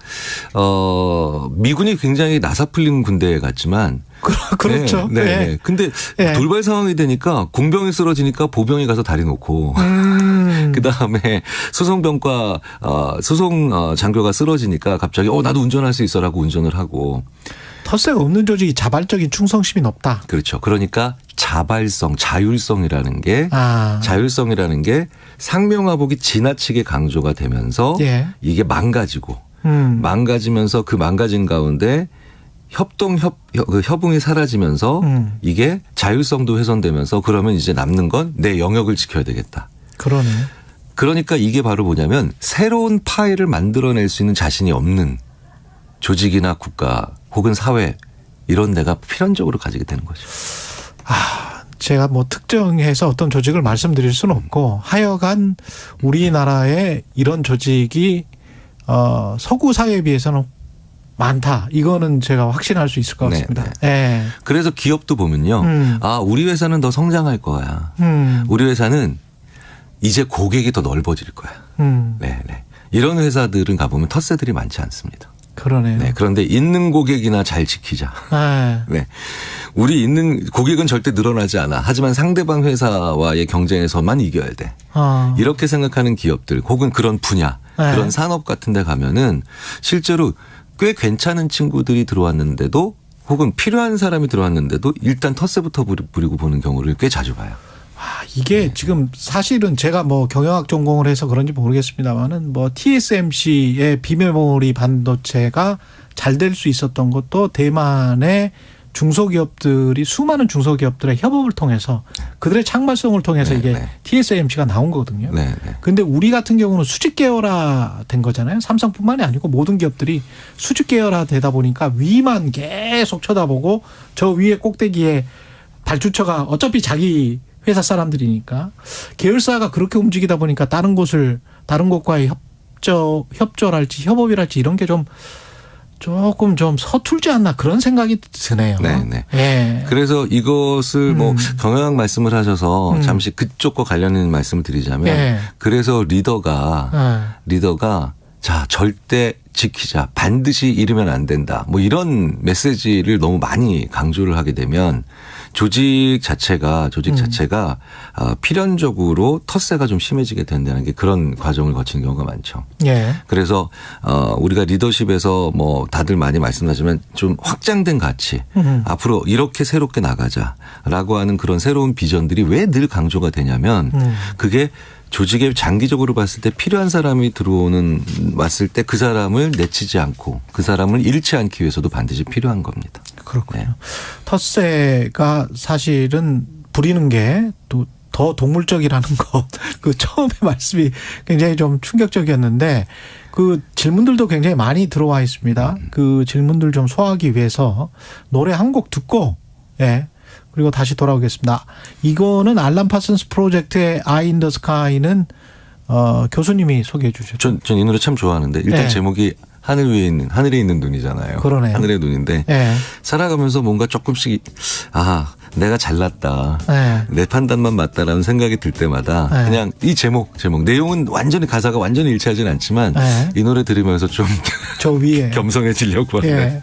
미군이 굉장히 나사풀린 군대 같지만 그렇죠. 네. 네. 네. 근데 돌발 상황이 되니까 공병이 쓰러지니까 보병이 가서 다리 놓고 그다음에 수송병과 수송 장교가 쓰러지니까 갑자기 나도 운전할 수 있어라고 운전을 하고 텃세가 없는 조직이 자발적인 충성심이 높다. 그렇죠. 그러니까 자발성, 자율성이라는 게 상명하복이 지나치게 강조가 되면서 이게 망가지고 망가지면서 그 망가진 가운데 협응이 사라지면서 이게 자율성도 훼손되면서 그러면 이제 남는 건 내 영역을 지켜야 되겠다. 그러네. 그러니까 이게 바로 뭐냐면 새로운 파일을 만들어낼 수 있는 자신이 없는 조직이나 국가 혹은 사회 이런 데가 필연적으로 가지게 되는 거죠. 제가 뭐 특정해서 어떤 조직을 말씀드릴 수는 없고 하여간 우리나라에 이런 조직이 서구 사회에 비해서는 많다. 이거는 제가 확신할 수 있을 것 같습니다. 네, 네. 그래서 기업도 보면요. 우리 회사는 더 성장할 거야. 우리 회사는 이제 고객이 더 넓어질 거야. 네. 이런 회사들은 가보면 텃세들이 많지 않습니다. 그러네요. 네, 그런데 있는 고객이나 잘 지키자. 네. 우리 있는 고객은 절대 늘어나지 않아. 하지만 상대방 회사와의 경쟁에서만 이겨야 돼. 이렇게 생각하는 기업들 혹은 그런 분야, 그런 산업 같은 데 가면은 실제로 꽤 괜찮은 친구들이 들어왔는데도 혹은 필요한 사람이 들어왔는데도 일단 텃세부터 부리고 보는 경우를 꽤 자주 봐요. 이게 지금 사실은 제가 뭐 경영학 전공을 해서 그런지 모르겠습니다만은 뭐 TSMC의 비메모리 반도체가 잘 될 수 있었던 것도 대만의 중소기업들이 수많은 중소기업들의 협업을 통해서 그들의 창발성을 통해서 이게 TSMC가 나온 거거든요. 그런데 우리 같은 경우는 수직 계열화 된 거잖아요. 삼성뿐만이 아니고 모든 기업들이 수직 계열화 되다 보니까 위만 계속 쳐다보고 저 위에 꼭대기에 발주처가 어차피 자기 회사 사람들이니까 계열사가 그렇게 움직이다 보니까 다른 곳과의 협조랄지 협업이랄지 이런 게 조금 좀 서툴지 않나 그런 생각이 드네요. 네. 네. 그래서 이것을 뭐 경영학 말씀을 하셔서 잠시 그쪽과 관련된 말씀을 드리자면 그래서 리더가 자 절대 지키자 반드시 잃으면 안 된다 뭐 이런 메시지를 너무 많이 강조를 하게 되면 조직 자체가 필연적으로 텃세가 좀 심해지게 된다는 게 그런 과정을 거치는 경우가 많죠. 그래서 우리가 리더십에서 뭐 다들 많이 말씀하지만 좀 확장된 가치 앞으로 이렇게 새롭게 나가자라고 하는 그런 새로운 비전들이 왜 늘 강조가 되냐면 그게 조직에 장기적으로 봤을 때 필요한 사람이 왔을 때 그 사람을 내치지 않고 그 사람을 잃지 않기 위해서도 반드시 필요한 겁니다. 그렇군요. 텃세가 사실은 부리는 게 또 더 동물적이라는 것. 그 처음에 말씀이 굉장히 좀 충격적이었는데 그 질문들도 굉장히 많이 들어와 있습니다. 그 질문들 좀 소화하기 위해서 노래 한 곡 듣고 그리고 다시 돌아오겠습니다. 이거는 알람 파슨스 프로젝트의 Eye in the Sky는 교수님이 소개해 주셨죠. 전 이 노래 참 좋아하는데 일단 제목이 하늘에 있는 눈이잖아요. 그러네요. 하늘의 눈인데 살아가면서 뭔가 조금씩 내가 잘났다. 내 판단만 맞다라는 생각이 들 때마다 그냥 이 제목 내용은 가사가 완전히 일치하지는 않지만 이 노래 들으면서 좀 저 위에 겸손해지려고 하는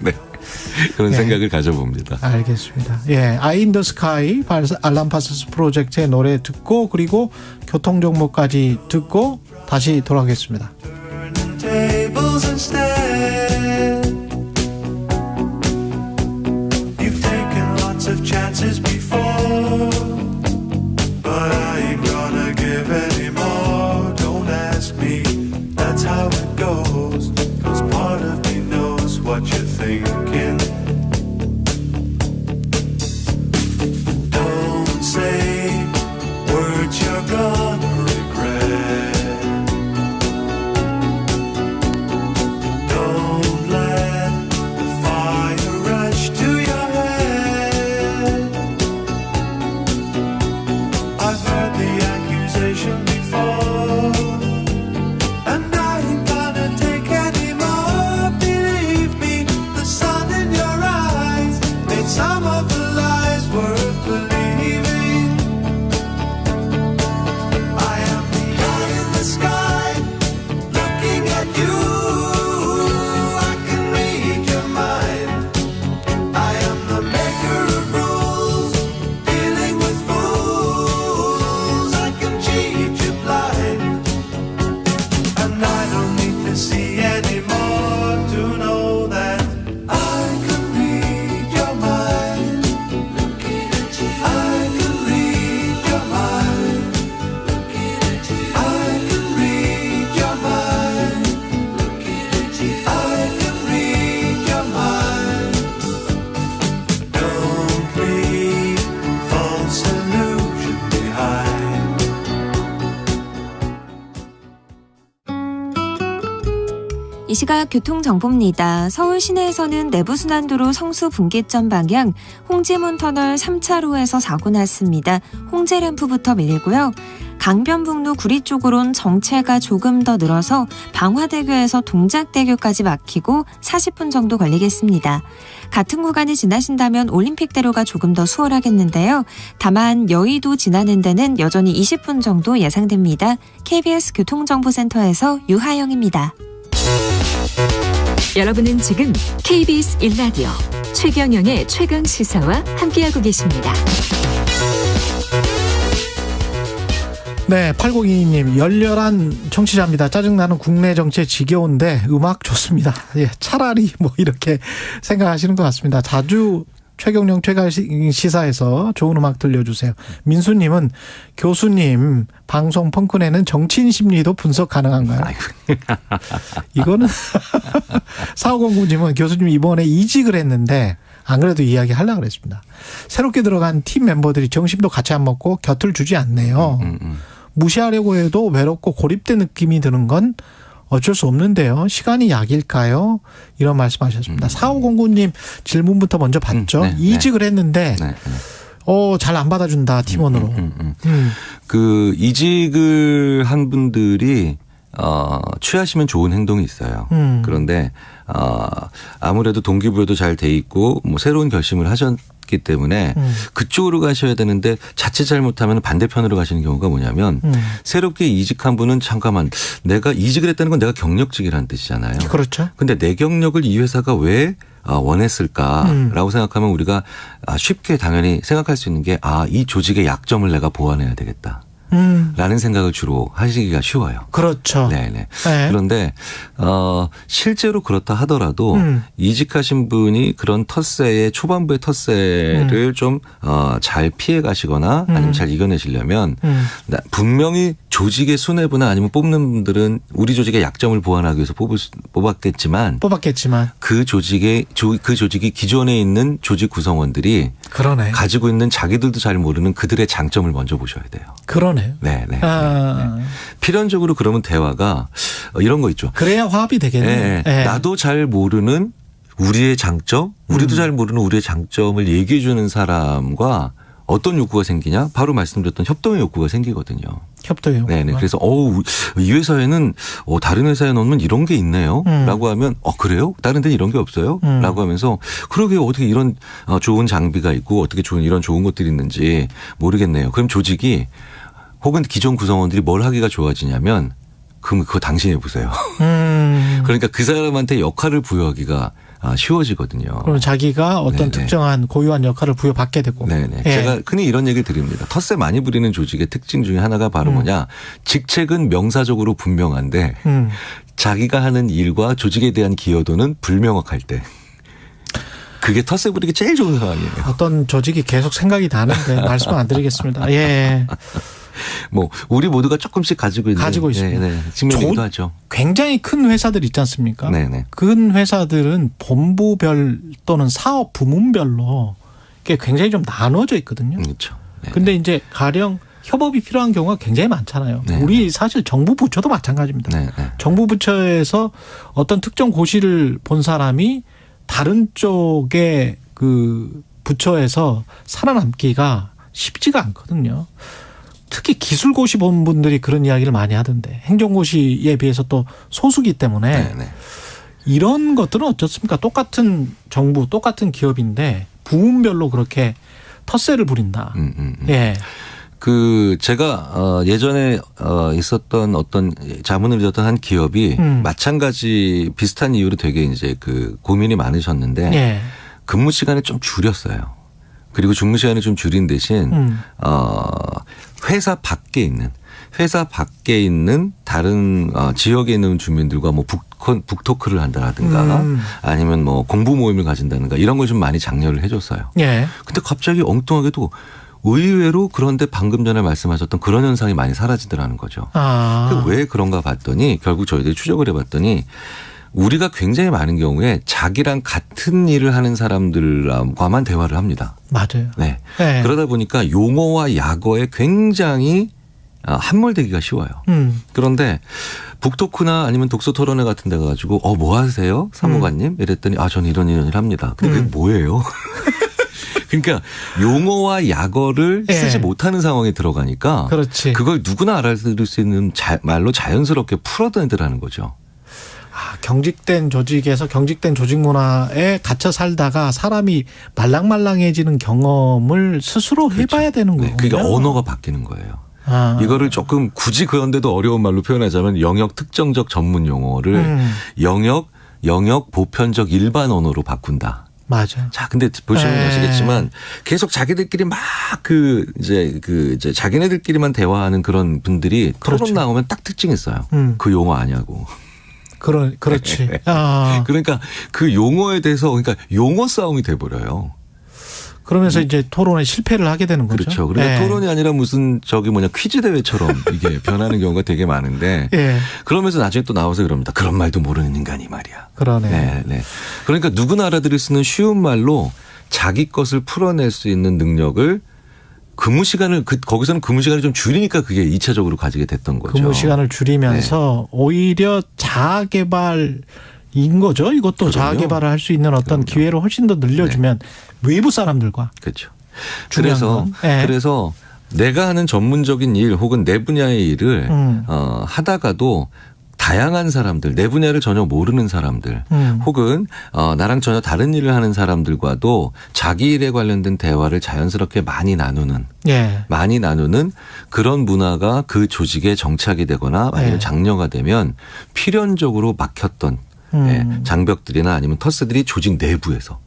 그런 생각을 가져봅니다. 알겠습니다. Eye in the Sky 알람 파슨스 프로젝트의 노래 듣고 그리고 교통 정보까지 듣고 다시 돌아오겠습니다. Tables instead. You've taken lots of chances before, but I ain't gonna give any more. Don't ask me, that's how it goes. 'Cause part of me knows what you're thinking. Don't say 이 시각 교통정보입니다. 서울 시내에서는 내부순환도로 성수분기점 방향 홍지문 터널 3차로에서 사고 났습니다. 홍제램프부터 밀리고요. 강변북로 구리 쪽으론 정체가 조금 더 늘어서 방화대교에서 동작대교까지 막히고 40분 정도 걸리겠습니다. 같은 구간을 지나신다면 올림픽대로가 조금 더 수월하겠는데요. 다만 여의도 지나는 데는 여전히 20분 정도 예상됩니다. KBS 교통정보센터에서 유하영입니다. 여러분은 지금 KBS 1라디오 최경영의 최강시사와 함께하고 계십니다. 네, 8022님 열렬한 청취자입니다. 짜증나는 국내 정치에 지겨운데 음악 좋습니다. 예, 차라리 뭐 이렇게 생각하시는 것 같습니다. 자주 최경영 최강시사에서 좋은 음악 들려주세요. 민수님은 교수님 방송 펑크내는 정치인 심리도 분석 가능한가요? 이거는 4509님은 교수님 이번에 이직을 했는데 안 그래도 이야기 하려고 그랬습니다. 새롭게 들어간 팀 멤버들이 정신도 같이 안 먹고 곁을 주지 않네요. 무시하려고 해도 외롭고 고립된 느낌이 드는 건 어쩔 수 없는데요. 시간이 약일까요? 이런 말씀하셨습니다. 4509님 질문부터 먼저 받죠. 이직을 했는데 잘 안 받아준다 팀원으로. 그 이직을 한 분들이 취하시면 좋은 행동이 있어요. 그런데 아무래도 동기부여도 잘 돼 있고 뭐 새로운 결심을 하셨기 때문에 그쪽으로 가셔야 되는데 자칫 잘못하면 반대편으로 가시는 경우가 뭐냐면 새롭게 이직한 분은 잠깐만 내가 이직을 했다는 건 내가 경력직이라는 뜻이잖아요. 그렇죠. 근데 내 경력을 이 회사가 왜 원했을까라고 생각하면 우리가 쉽게 당연히 생각할 수 있는 게 이 조직의 약점을 내가 보완해야 되겠다. 라는 생각을 주로 하시기가 쉬워요. 그렇죠. 네네. 네. 그런데 실제로 그렇다 하더라도 이직하신 분이 그런 텃세의 초반부의 텃세를 좀 잘 피해 가시거나 아니면 잘 이겨내시려면 분명히 조직의 수뇌부나 아니면 뽑는 분들은 우리 조직의 약점을 보완하기 위해서 뽑았겠지만 그 조직이 기존에 있는 조직 구성원들이 그러네. 가지고 있는 자기들도 잘 모르는 그들의 장점을 먼저 보셔야 돼요. 그러네요. 네네. 필연적으로 그러면 대화가 이런 거 있죠. 그래야 화합이 되겠네요. 네. 나도 잘 모르는 우리의 장점, 우리도 잘 모르는 우리의 장점을 얘기해 주는 사람과 어떤 욕구가 생기냐? 바로 말씀드렸던 협동의 욕구가 생기거든요. 협동의 욕구. 네네. 그래서 이 회사에는 다른 회사에 넣으면 이런 게 있네요. 라고 하면 그래요? 다른 데는 이런 게 없어요? 라고 하면서 그러게요. 어떻게 이런 좋은 장비가 있고 어떻게 이런 좋은 것들이 있는지 모르겠네요. 그럼 조직이 혹은 기존 구성원들이 뭘 하기가 좋아지냐면 그럼 그거 당신이 해보세요. 그러니까 그 사람한테 역할을 부여하기가 쉬워지거든요. 그럼 자기가 어떤 네네. 특정한 고유한 역할을 부여받게 되고. 네네. 예. 제가 흔히 이런 얘기를 드립니다. 텃세 많이 부리는 조직의 특징 중에 하나가 바로 뭐냐. 직책은 명사적으로 분명한데 자기가 하는 일과 조직에 대한 기여도는 불명확할 때. 그게 텃세 부리기 제일 좋은 상황이에요. 어떤 조직이 계속 생각이 나는데 말씀 안 드리겠습니다. 예. 뭐 우리 모두가 조금씩 가지고 있습니다. 측면이기도 하죠. 굉장히 큰 회사들 있지 않습니까? 네네. 큰 회사들은 본부별 또는 사업 부문별로 굉장히 좀 나눠져 있거든요. 그렇죠. 근데 이제 가령 협업이 필요한 경우가 굉장히 많잖아요. 네네. 우리 사실 정부 부처도 마찬가지입니다. 네네. 정부 부처에서 어떤 특정 고시를 본 사람이 다른 쪽의 그 부처에서 살아남기가 쉽지가 않거든요. 특히 기술고시 본 분들이 그런 이야기를 많이 하던데 행정고시에 비해서 또 소수기 때문에 네네. 이런 것들은 어떻습니까? 똑같은 정부, 똑같은 기업인데 부문별로 그렇게 텃세를 부린다. 예. 제가 예전에 있었던 어떤 자문을 드렸던 한 기업이 마찬가지 비슷한 이유로 되게 이제 고민이 많으셨는데 예. 근무 시간을 좀 줄였어요. 그리고 근무 시간을 좀 줄인 대신 회사 밖에 있는 다른 지역에 있는 주민들과 뭐 북토크를 한다든가 아니면 뭐 공부 모임을 가진다든가 이런 걸 좀 많이 장려를 해줬어요. 예. 근데 갑자기 엉뚱하게도 의외로 그런데 방금 전에 말씀하셨던 그런 현상이 많이 사라지더라는 거죠. 왜 그런가 봤더니 결국 저희들이 추적을 해봤더니 우리가 굉장히 많은 경우에 자기랑 같은 일을 하는 사람들과만 대화를 합니다. 맞아요. 네. 네. 그러다 보니까 용어와 약어에 굉장히 함몰되기가 쉬워요. 그런데 북토크나 아니면 독서 토론회 같은 데 가가지고 뭐 하세요? 사무관님? 이랬더니 저는 이런 일 합니다. 근데 그게 뭐예요? 그러니까 용어와 약어를 쓰지 못하는 상황에 들어가니까 그렇지. 그걸 누구나 알아들을 수 있는 말로 자연스럽게 풀어내더라는 거죠. 경직된 조직에서 경직된 조직 문화에 갇혀 살다가 사람이 말랑말랑해지는 경험을 스스로 해봐야 되는 거예요. 그러니까 언어가 바뀌는 거예요. 이거를 조금 굳이 그런데도 어려운 말로 표현하자면 영역 특정적 전문 용어를 영역 보편적 일반 언어로 바꾼다. 맞아. 자, 근데 보시면 아시겠지만 계속 자기들끼리 막 이제 자기네들끼리만 대화하는 그런 분들이 토론 나오면 딱 특징이 있어요. 그 용어 아냐고. 그렇지. 그러니까 그 용어에 대해서 그러니까 용어 싸움이 돼버려요. 그러면서 이제 토론에 실패를 하게 되는 거죠. 그렇죠. 그러니까 토론이 아니라 무슨 퀴즈 대회처럼 이게 변하는 경우가 되게 많은데 그러면서 나중에 또 나와서 그럽니다. 그런 말도 모르는 인간이 말이야. 그러네. 네. 그러니까 누구나 알아들을 수 있는 쉬운 말로 자기 것을 풀어낼 수 있는 능력을 근무 시간을 거기서는 근무 시간을 좀 줄이니까 그게 2차적으로 가지게 됐던 거죠. 근무 시간을 줄이면서 오히려 자아 개발인 거죠. 이것도 자아 개발을 할 수 있는 어떤 기회를 훨씬 더 늘려주면 외부 사람들과. 그렇죠. 그래서 내가 하는 전문적인 일 혹은 내 분야의 일을 하다가도 다양한 사람들, 내 분야를 전혀 모르는 사람들 혹은 나랑 전혀 다른 일을 하는 사람들과도 자기 일에 관련된 대화를 자연스럽게 많이 나누는 그런 문화가 그 조직에 정착이 되거나 아니면 장려가 되면 필연적으로 막혔던 장벽들이나 아니면 터스들이 조직 내부에서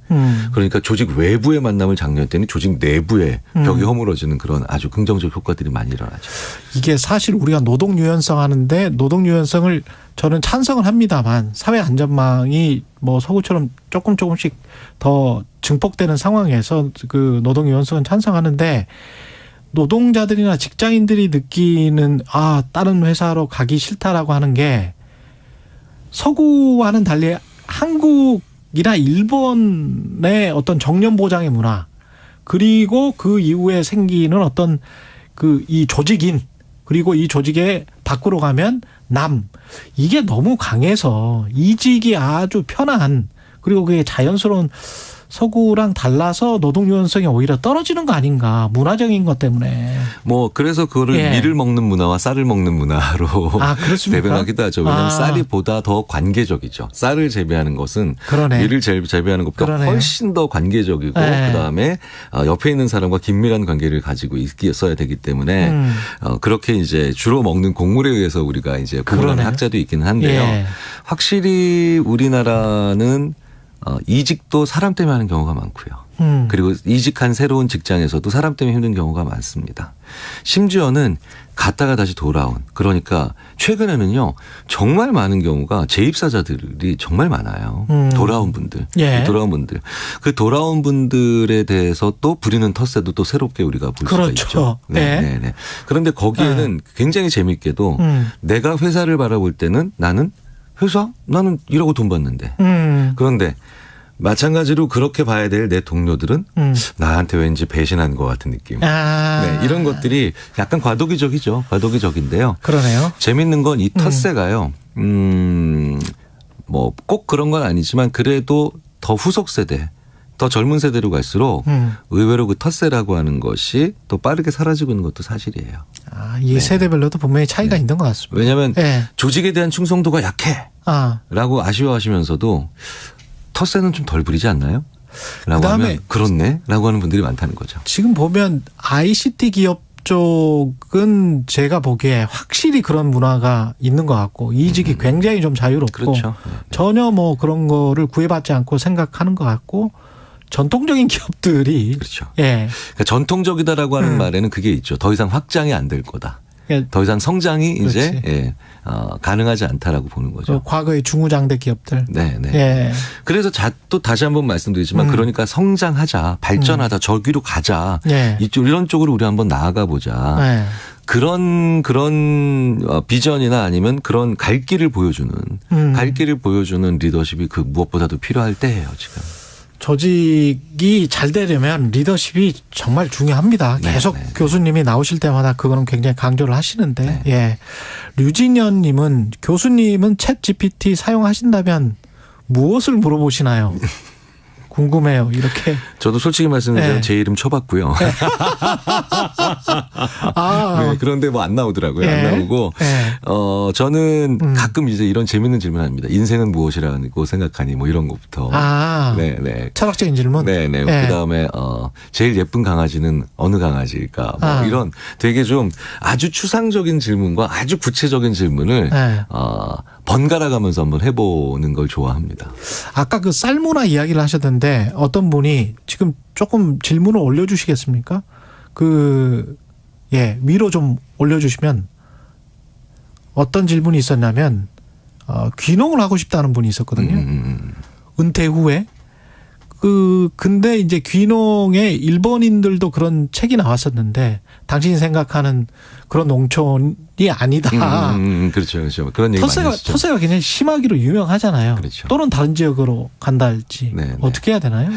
그러니까 조직 외부의 만남을 장려했더니 조직 내부의 벽이 허물어지는 그런 아주 긍정적 효과들이 많이 일어나죠. 이게 사실 우리가 노동 유연성 하는데 노동 유연성을 저는 찬성을 합니다만 사회 안전망이 서구처럼 조금씩 더 증폭되는 상황에서 그 노동 유연성은 찬성하는데 노동자들이나 직장인들이 느끼는 다른 회사로 가기 싫다라고 하는 게 서구와는 달리 한국이나 일본의 어떤 정년 보장의 문화 그리고 그 이후에 생기는 어떤 이 조직인 그리고 이 조직에 밖으로 가면 이게 너무 강해서 이직이 아주 편한 그리고 그게 자연스러운 서구랑 달라서 노동 유연성이 오히려 떨어지는 거 아닌가 문화적인 것 때문에 그래서 그거를 밀을 먹는 문화와 쌀을 먹는 문화로 대변하기도 하죠. 왜냐하면 쌀이 보다 더 관계적이죠. 쌀을 재배하는 것은 밀을 재배하는 것보다 훨씬 더 관계적이고 그다음에 옆에 있는 사람과 긴밀한 관계를 가지고 있어야 되기 때문에 그렇게 이제 주로 먹는 곡물에 의해서 우리가 이제 구분하는 학자도 있기는 한데요. 확실히 우리나라는 이직도 사람 때문에 하는 경우가 많고요. 그리고 이직한 새로운 직장에서도 사람 때문에 힘든 경우가 많습니다. 심지어는 갔다가 다시 돌아온 그러니까 최근에는요 정말 많은 경우가 재입사자들이 정말 많아요. 돌아온 분들. 그 돌아온 분들에 대해서 또 부리는 텃세도 또 새롭게 우리가 볼 수가 있죠. 네. 그런데 거기에는 굉장히 재미있게도 내가 회사를 바라볼 때는 나는 일하고 돈 받는데. 그런데 마찬가지로 그렇게 봐야 될 내 동료들은 나한테 왠지 배신한 것 같은 느낌. 이런 것들이 약간 과도기적이죠. 과도기적인데요. 그러네요. 재밌는 건 이 텃세가요. 꼭 그런 건 아니지만 그래도 더 후속 세대, 더 젊은 세대로 갈수록 의외로 그 텃세라고 하는 것이 더 빠르게 사라지고 있는 것도 사실이에요. 이 세대별로도 분명히 차이가 있는 것 같습니다. 왜냐하면 조직에 대한 충성도가 약해라고 아쉬워하시면서도 텃세는 좀 덜 부리지 않나요? 라고 하면 그렇네 라고 하는 분들이 많다는 거죠. 지금 보면 ICT 기업 쪽은 제가 보기에 확실히 그런 문화가 있는 것 같고 이직이 굉장히 좀 자유롭고 전혀 그런 거를 구애받지 않고 생각하는 것 같고 전통적인 기업들이 그러니까 전통적이다라고 하는 말에는 그게 있죠. 더 이상 확장이 안 될 거다. 더 이상 성장이 이제 가능하지 않다라고 보는 거죠. 과거의 중후장대 기업들. 네. 그래서 또 다시 한번 말씀드리지만 그러니까 성장하자, 발전하자, 저기로 가자. 이런 쪽으로 우리 한번 나아가 보자. 그런 비전이나 아니면 그런 갈 길을 보여주는 리더십이 그 무엇보다도 필요할 때예요 지금. 조직이 잘 되려면 리더십이 정말 중요합니다. 계속 교수님이 나오실 때마다 그거는 굉장히 강조를 하시는데, 예. 류진현님은 교수님은 챗 GPT 사용하신다면 무엇을 물어보시나요? 궁금해요. 이렇게. 저도 솔직히 말씀드리면 네. 제 이름 쳐봤고요. 네. 네, 그런데 뭐 안 나오더라고요. 네. 안 나오고 네. 저는 가끔 이제 이런 재밌는 질문합니다. 인생은 무엇이라고 생각하니 뭐 이런 것부터. 네네. 철학적인 질문. 네네. 네. 그다음에 제일 예쁜 강아지는 어느 강아지일까? 뭐 이런 되게 좀 아주 추상적인 질문과 아주 구체적인 질문을 네. 번갈아 가면서 한번 해보는 걸 좋아합니다. 아까 그 쌀문화 이야기를 하셨는데 어떤 분이 지금 조금 질문을 올려주시겠습니까? 위로 좀 올려주시면 어떤 질문이 있었냐면 귀농을 하고 싶다는 분이 있었거든요. 은퇴 후에. 근데 이제 귀농에 일본인들도 그런 책이 나왔었는데 당신이 생각하는 그런 농촌이 아니다. 그렇죠, 그렇죠. 그런 얘기 많이 하시죠. 터세가 굉장히 심하기로 유명하잖아요. 그렇죠. 또는 다른 지역으로 간다 할지. 어떻게 해야 되나요?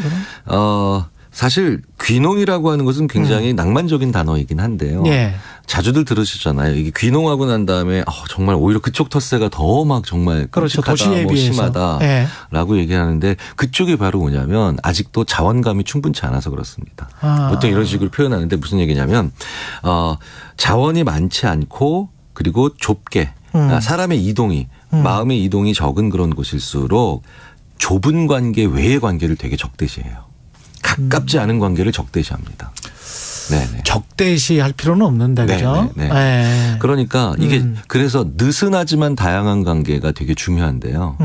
그럼? 사실 귀농이라고 하는 것은 굉장히 낭만적인 단어이긴 한데요. 예. 자주들 들으시잖아요. 이게 귀농하고 난 다음에 정말 오히려 그쪽 텃세가 더 막 정말 그렇죠. 끔찍하다, 도시에 뭐 비해서. 심하다라고 얘기하는데 그쪽이 바로 뭐냐면 아직도 자원감이 충분치 않아서 그렇습니다. 보통 이런 식으로 표현하는데 무슨 얘기냐면 자원이 많지 않고 그리고 좁게 사람의 이동이 마음의 이동이 적은 그런 곳일수록 좁은 관계 외의 관계를 되게 적대시해요. 가깝지 않은 관계를 적대시합니다. 네네. 적대시할 필요는 없는데 그죠? 네. 그러니까 이게 그래서 느슨하지만 다양한 관계가 되게 중요한데요.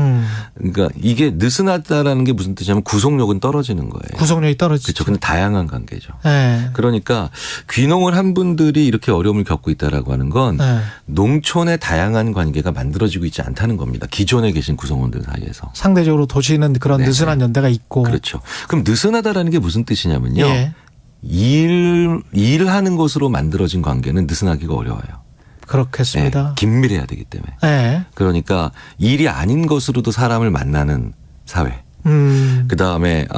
그러니까 이게 느슨하다라는 게 무슨 뜻이냐면 구속력은 떨어지는 거예요. 구속력이 떨어지죠. 그렇죠. 근데 다양한 관계죠. 네. 그러니까 귀농을 한 분들이 이렇게 어려움을 겪고 있다라고 하는 건 농촌의 다양한 관계가 만들어지고 있지 않다는 겁니다. 기존에 계신 구성원들 사이에서. 상대적으로 도시는 그런 느슨한 연대가 있고. 그렇죠. 그럼 느슨하다라는 게 무슨 뜻이냐면요. 일하는 것으로 만들어진 관계는 느슨하기가 어려워요. 그렇겠습니다. 긴밀해야 되기 때문에. 네. 그러니까 일이 아닌 것으로도 사람을 만나는 사회. 그다음에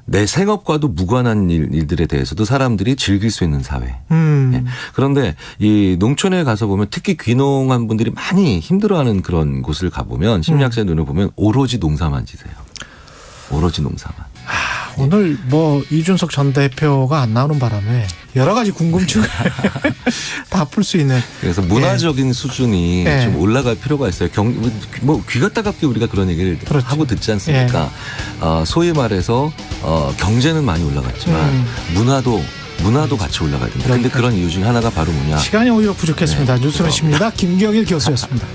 내 생업과도 무관한 일들에 대해서도 사람들이 즐길 수 있는 사회. 그런데 이 농촌에 가서 보면 특히 귀농한 분들이 많이 힘들어하는 그런 곳을 가보면 심리학자의 눈을 보면 오로지 농사만 지세요. 오로지 농사만. 오늘 이준석 전 대표가 안 나오는 바람에 여러 가지 궁금증을 다 풀 수 있는. 그래서 문화적인 수준이 좀 올라갈 필요가 있어요. 귀가 따갑게 우리가 그런 얘기를 하고 듣지 않습니까? 소위 말해서 경제는 많이 올라갔지만 문화도 같이 올라가야 된다. 그런데 그런 이유 중에 하나가 바로 뭐냐? 시간이 오히려 부족했습니다. 뉴스룸입니다. 김경일 교수였습니다.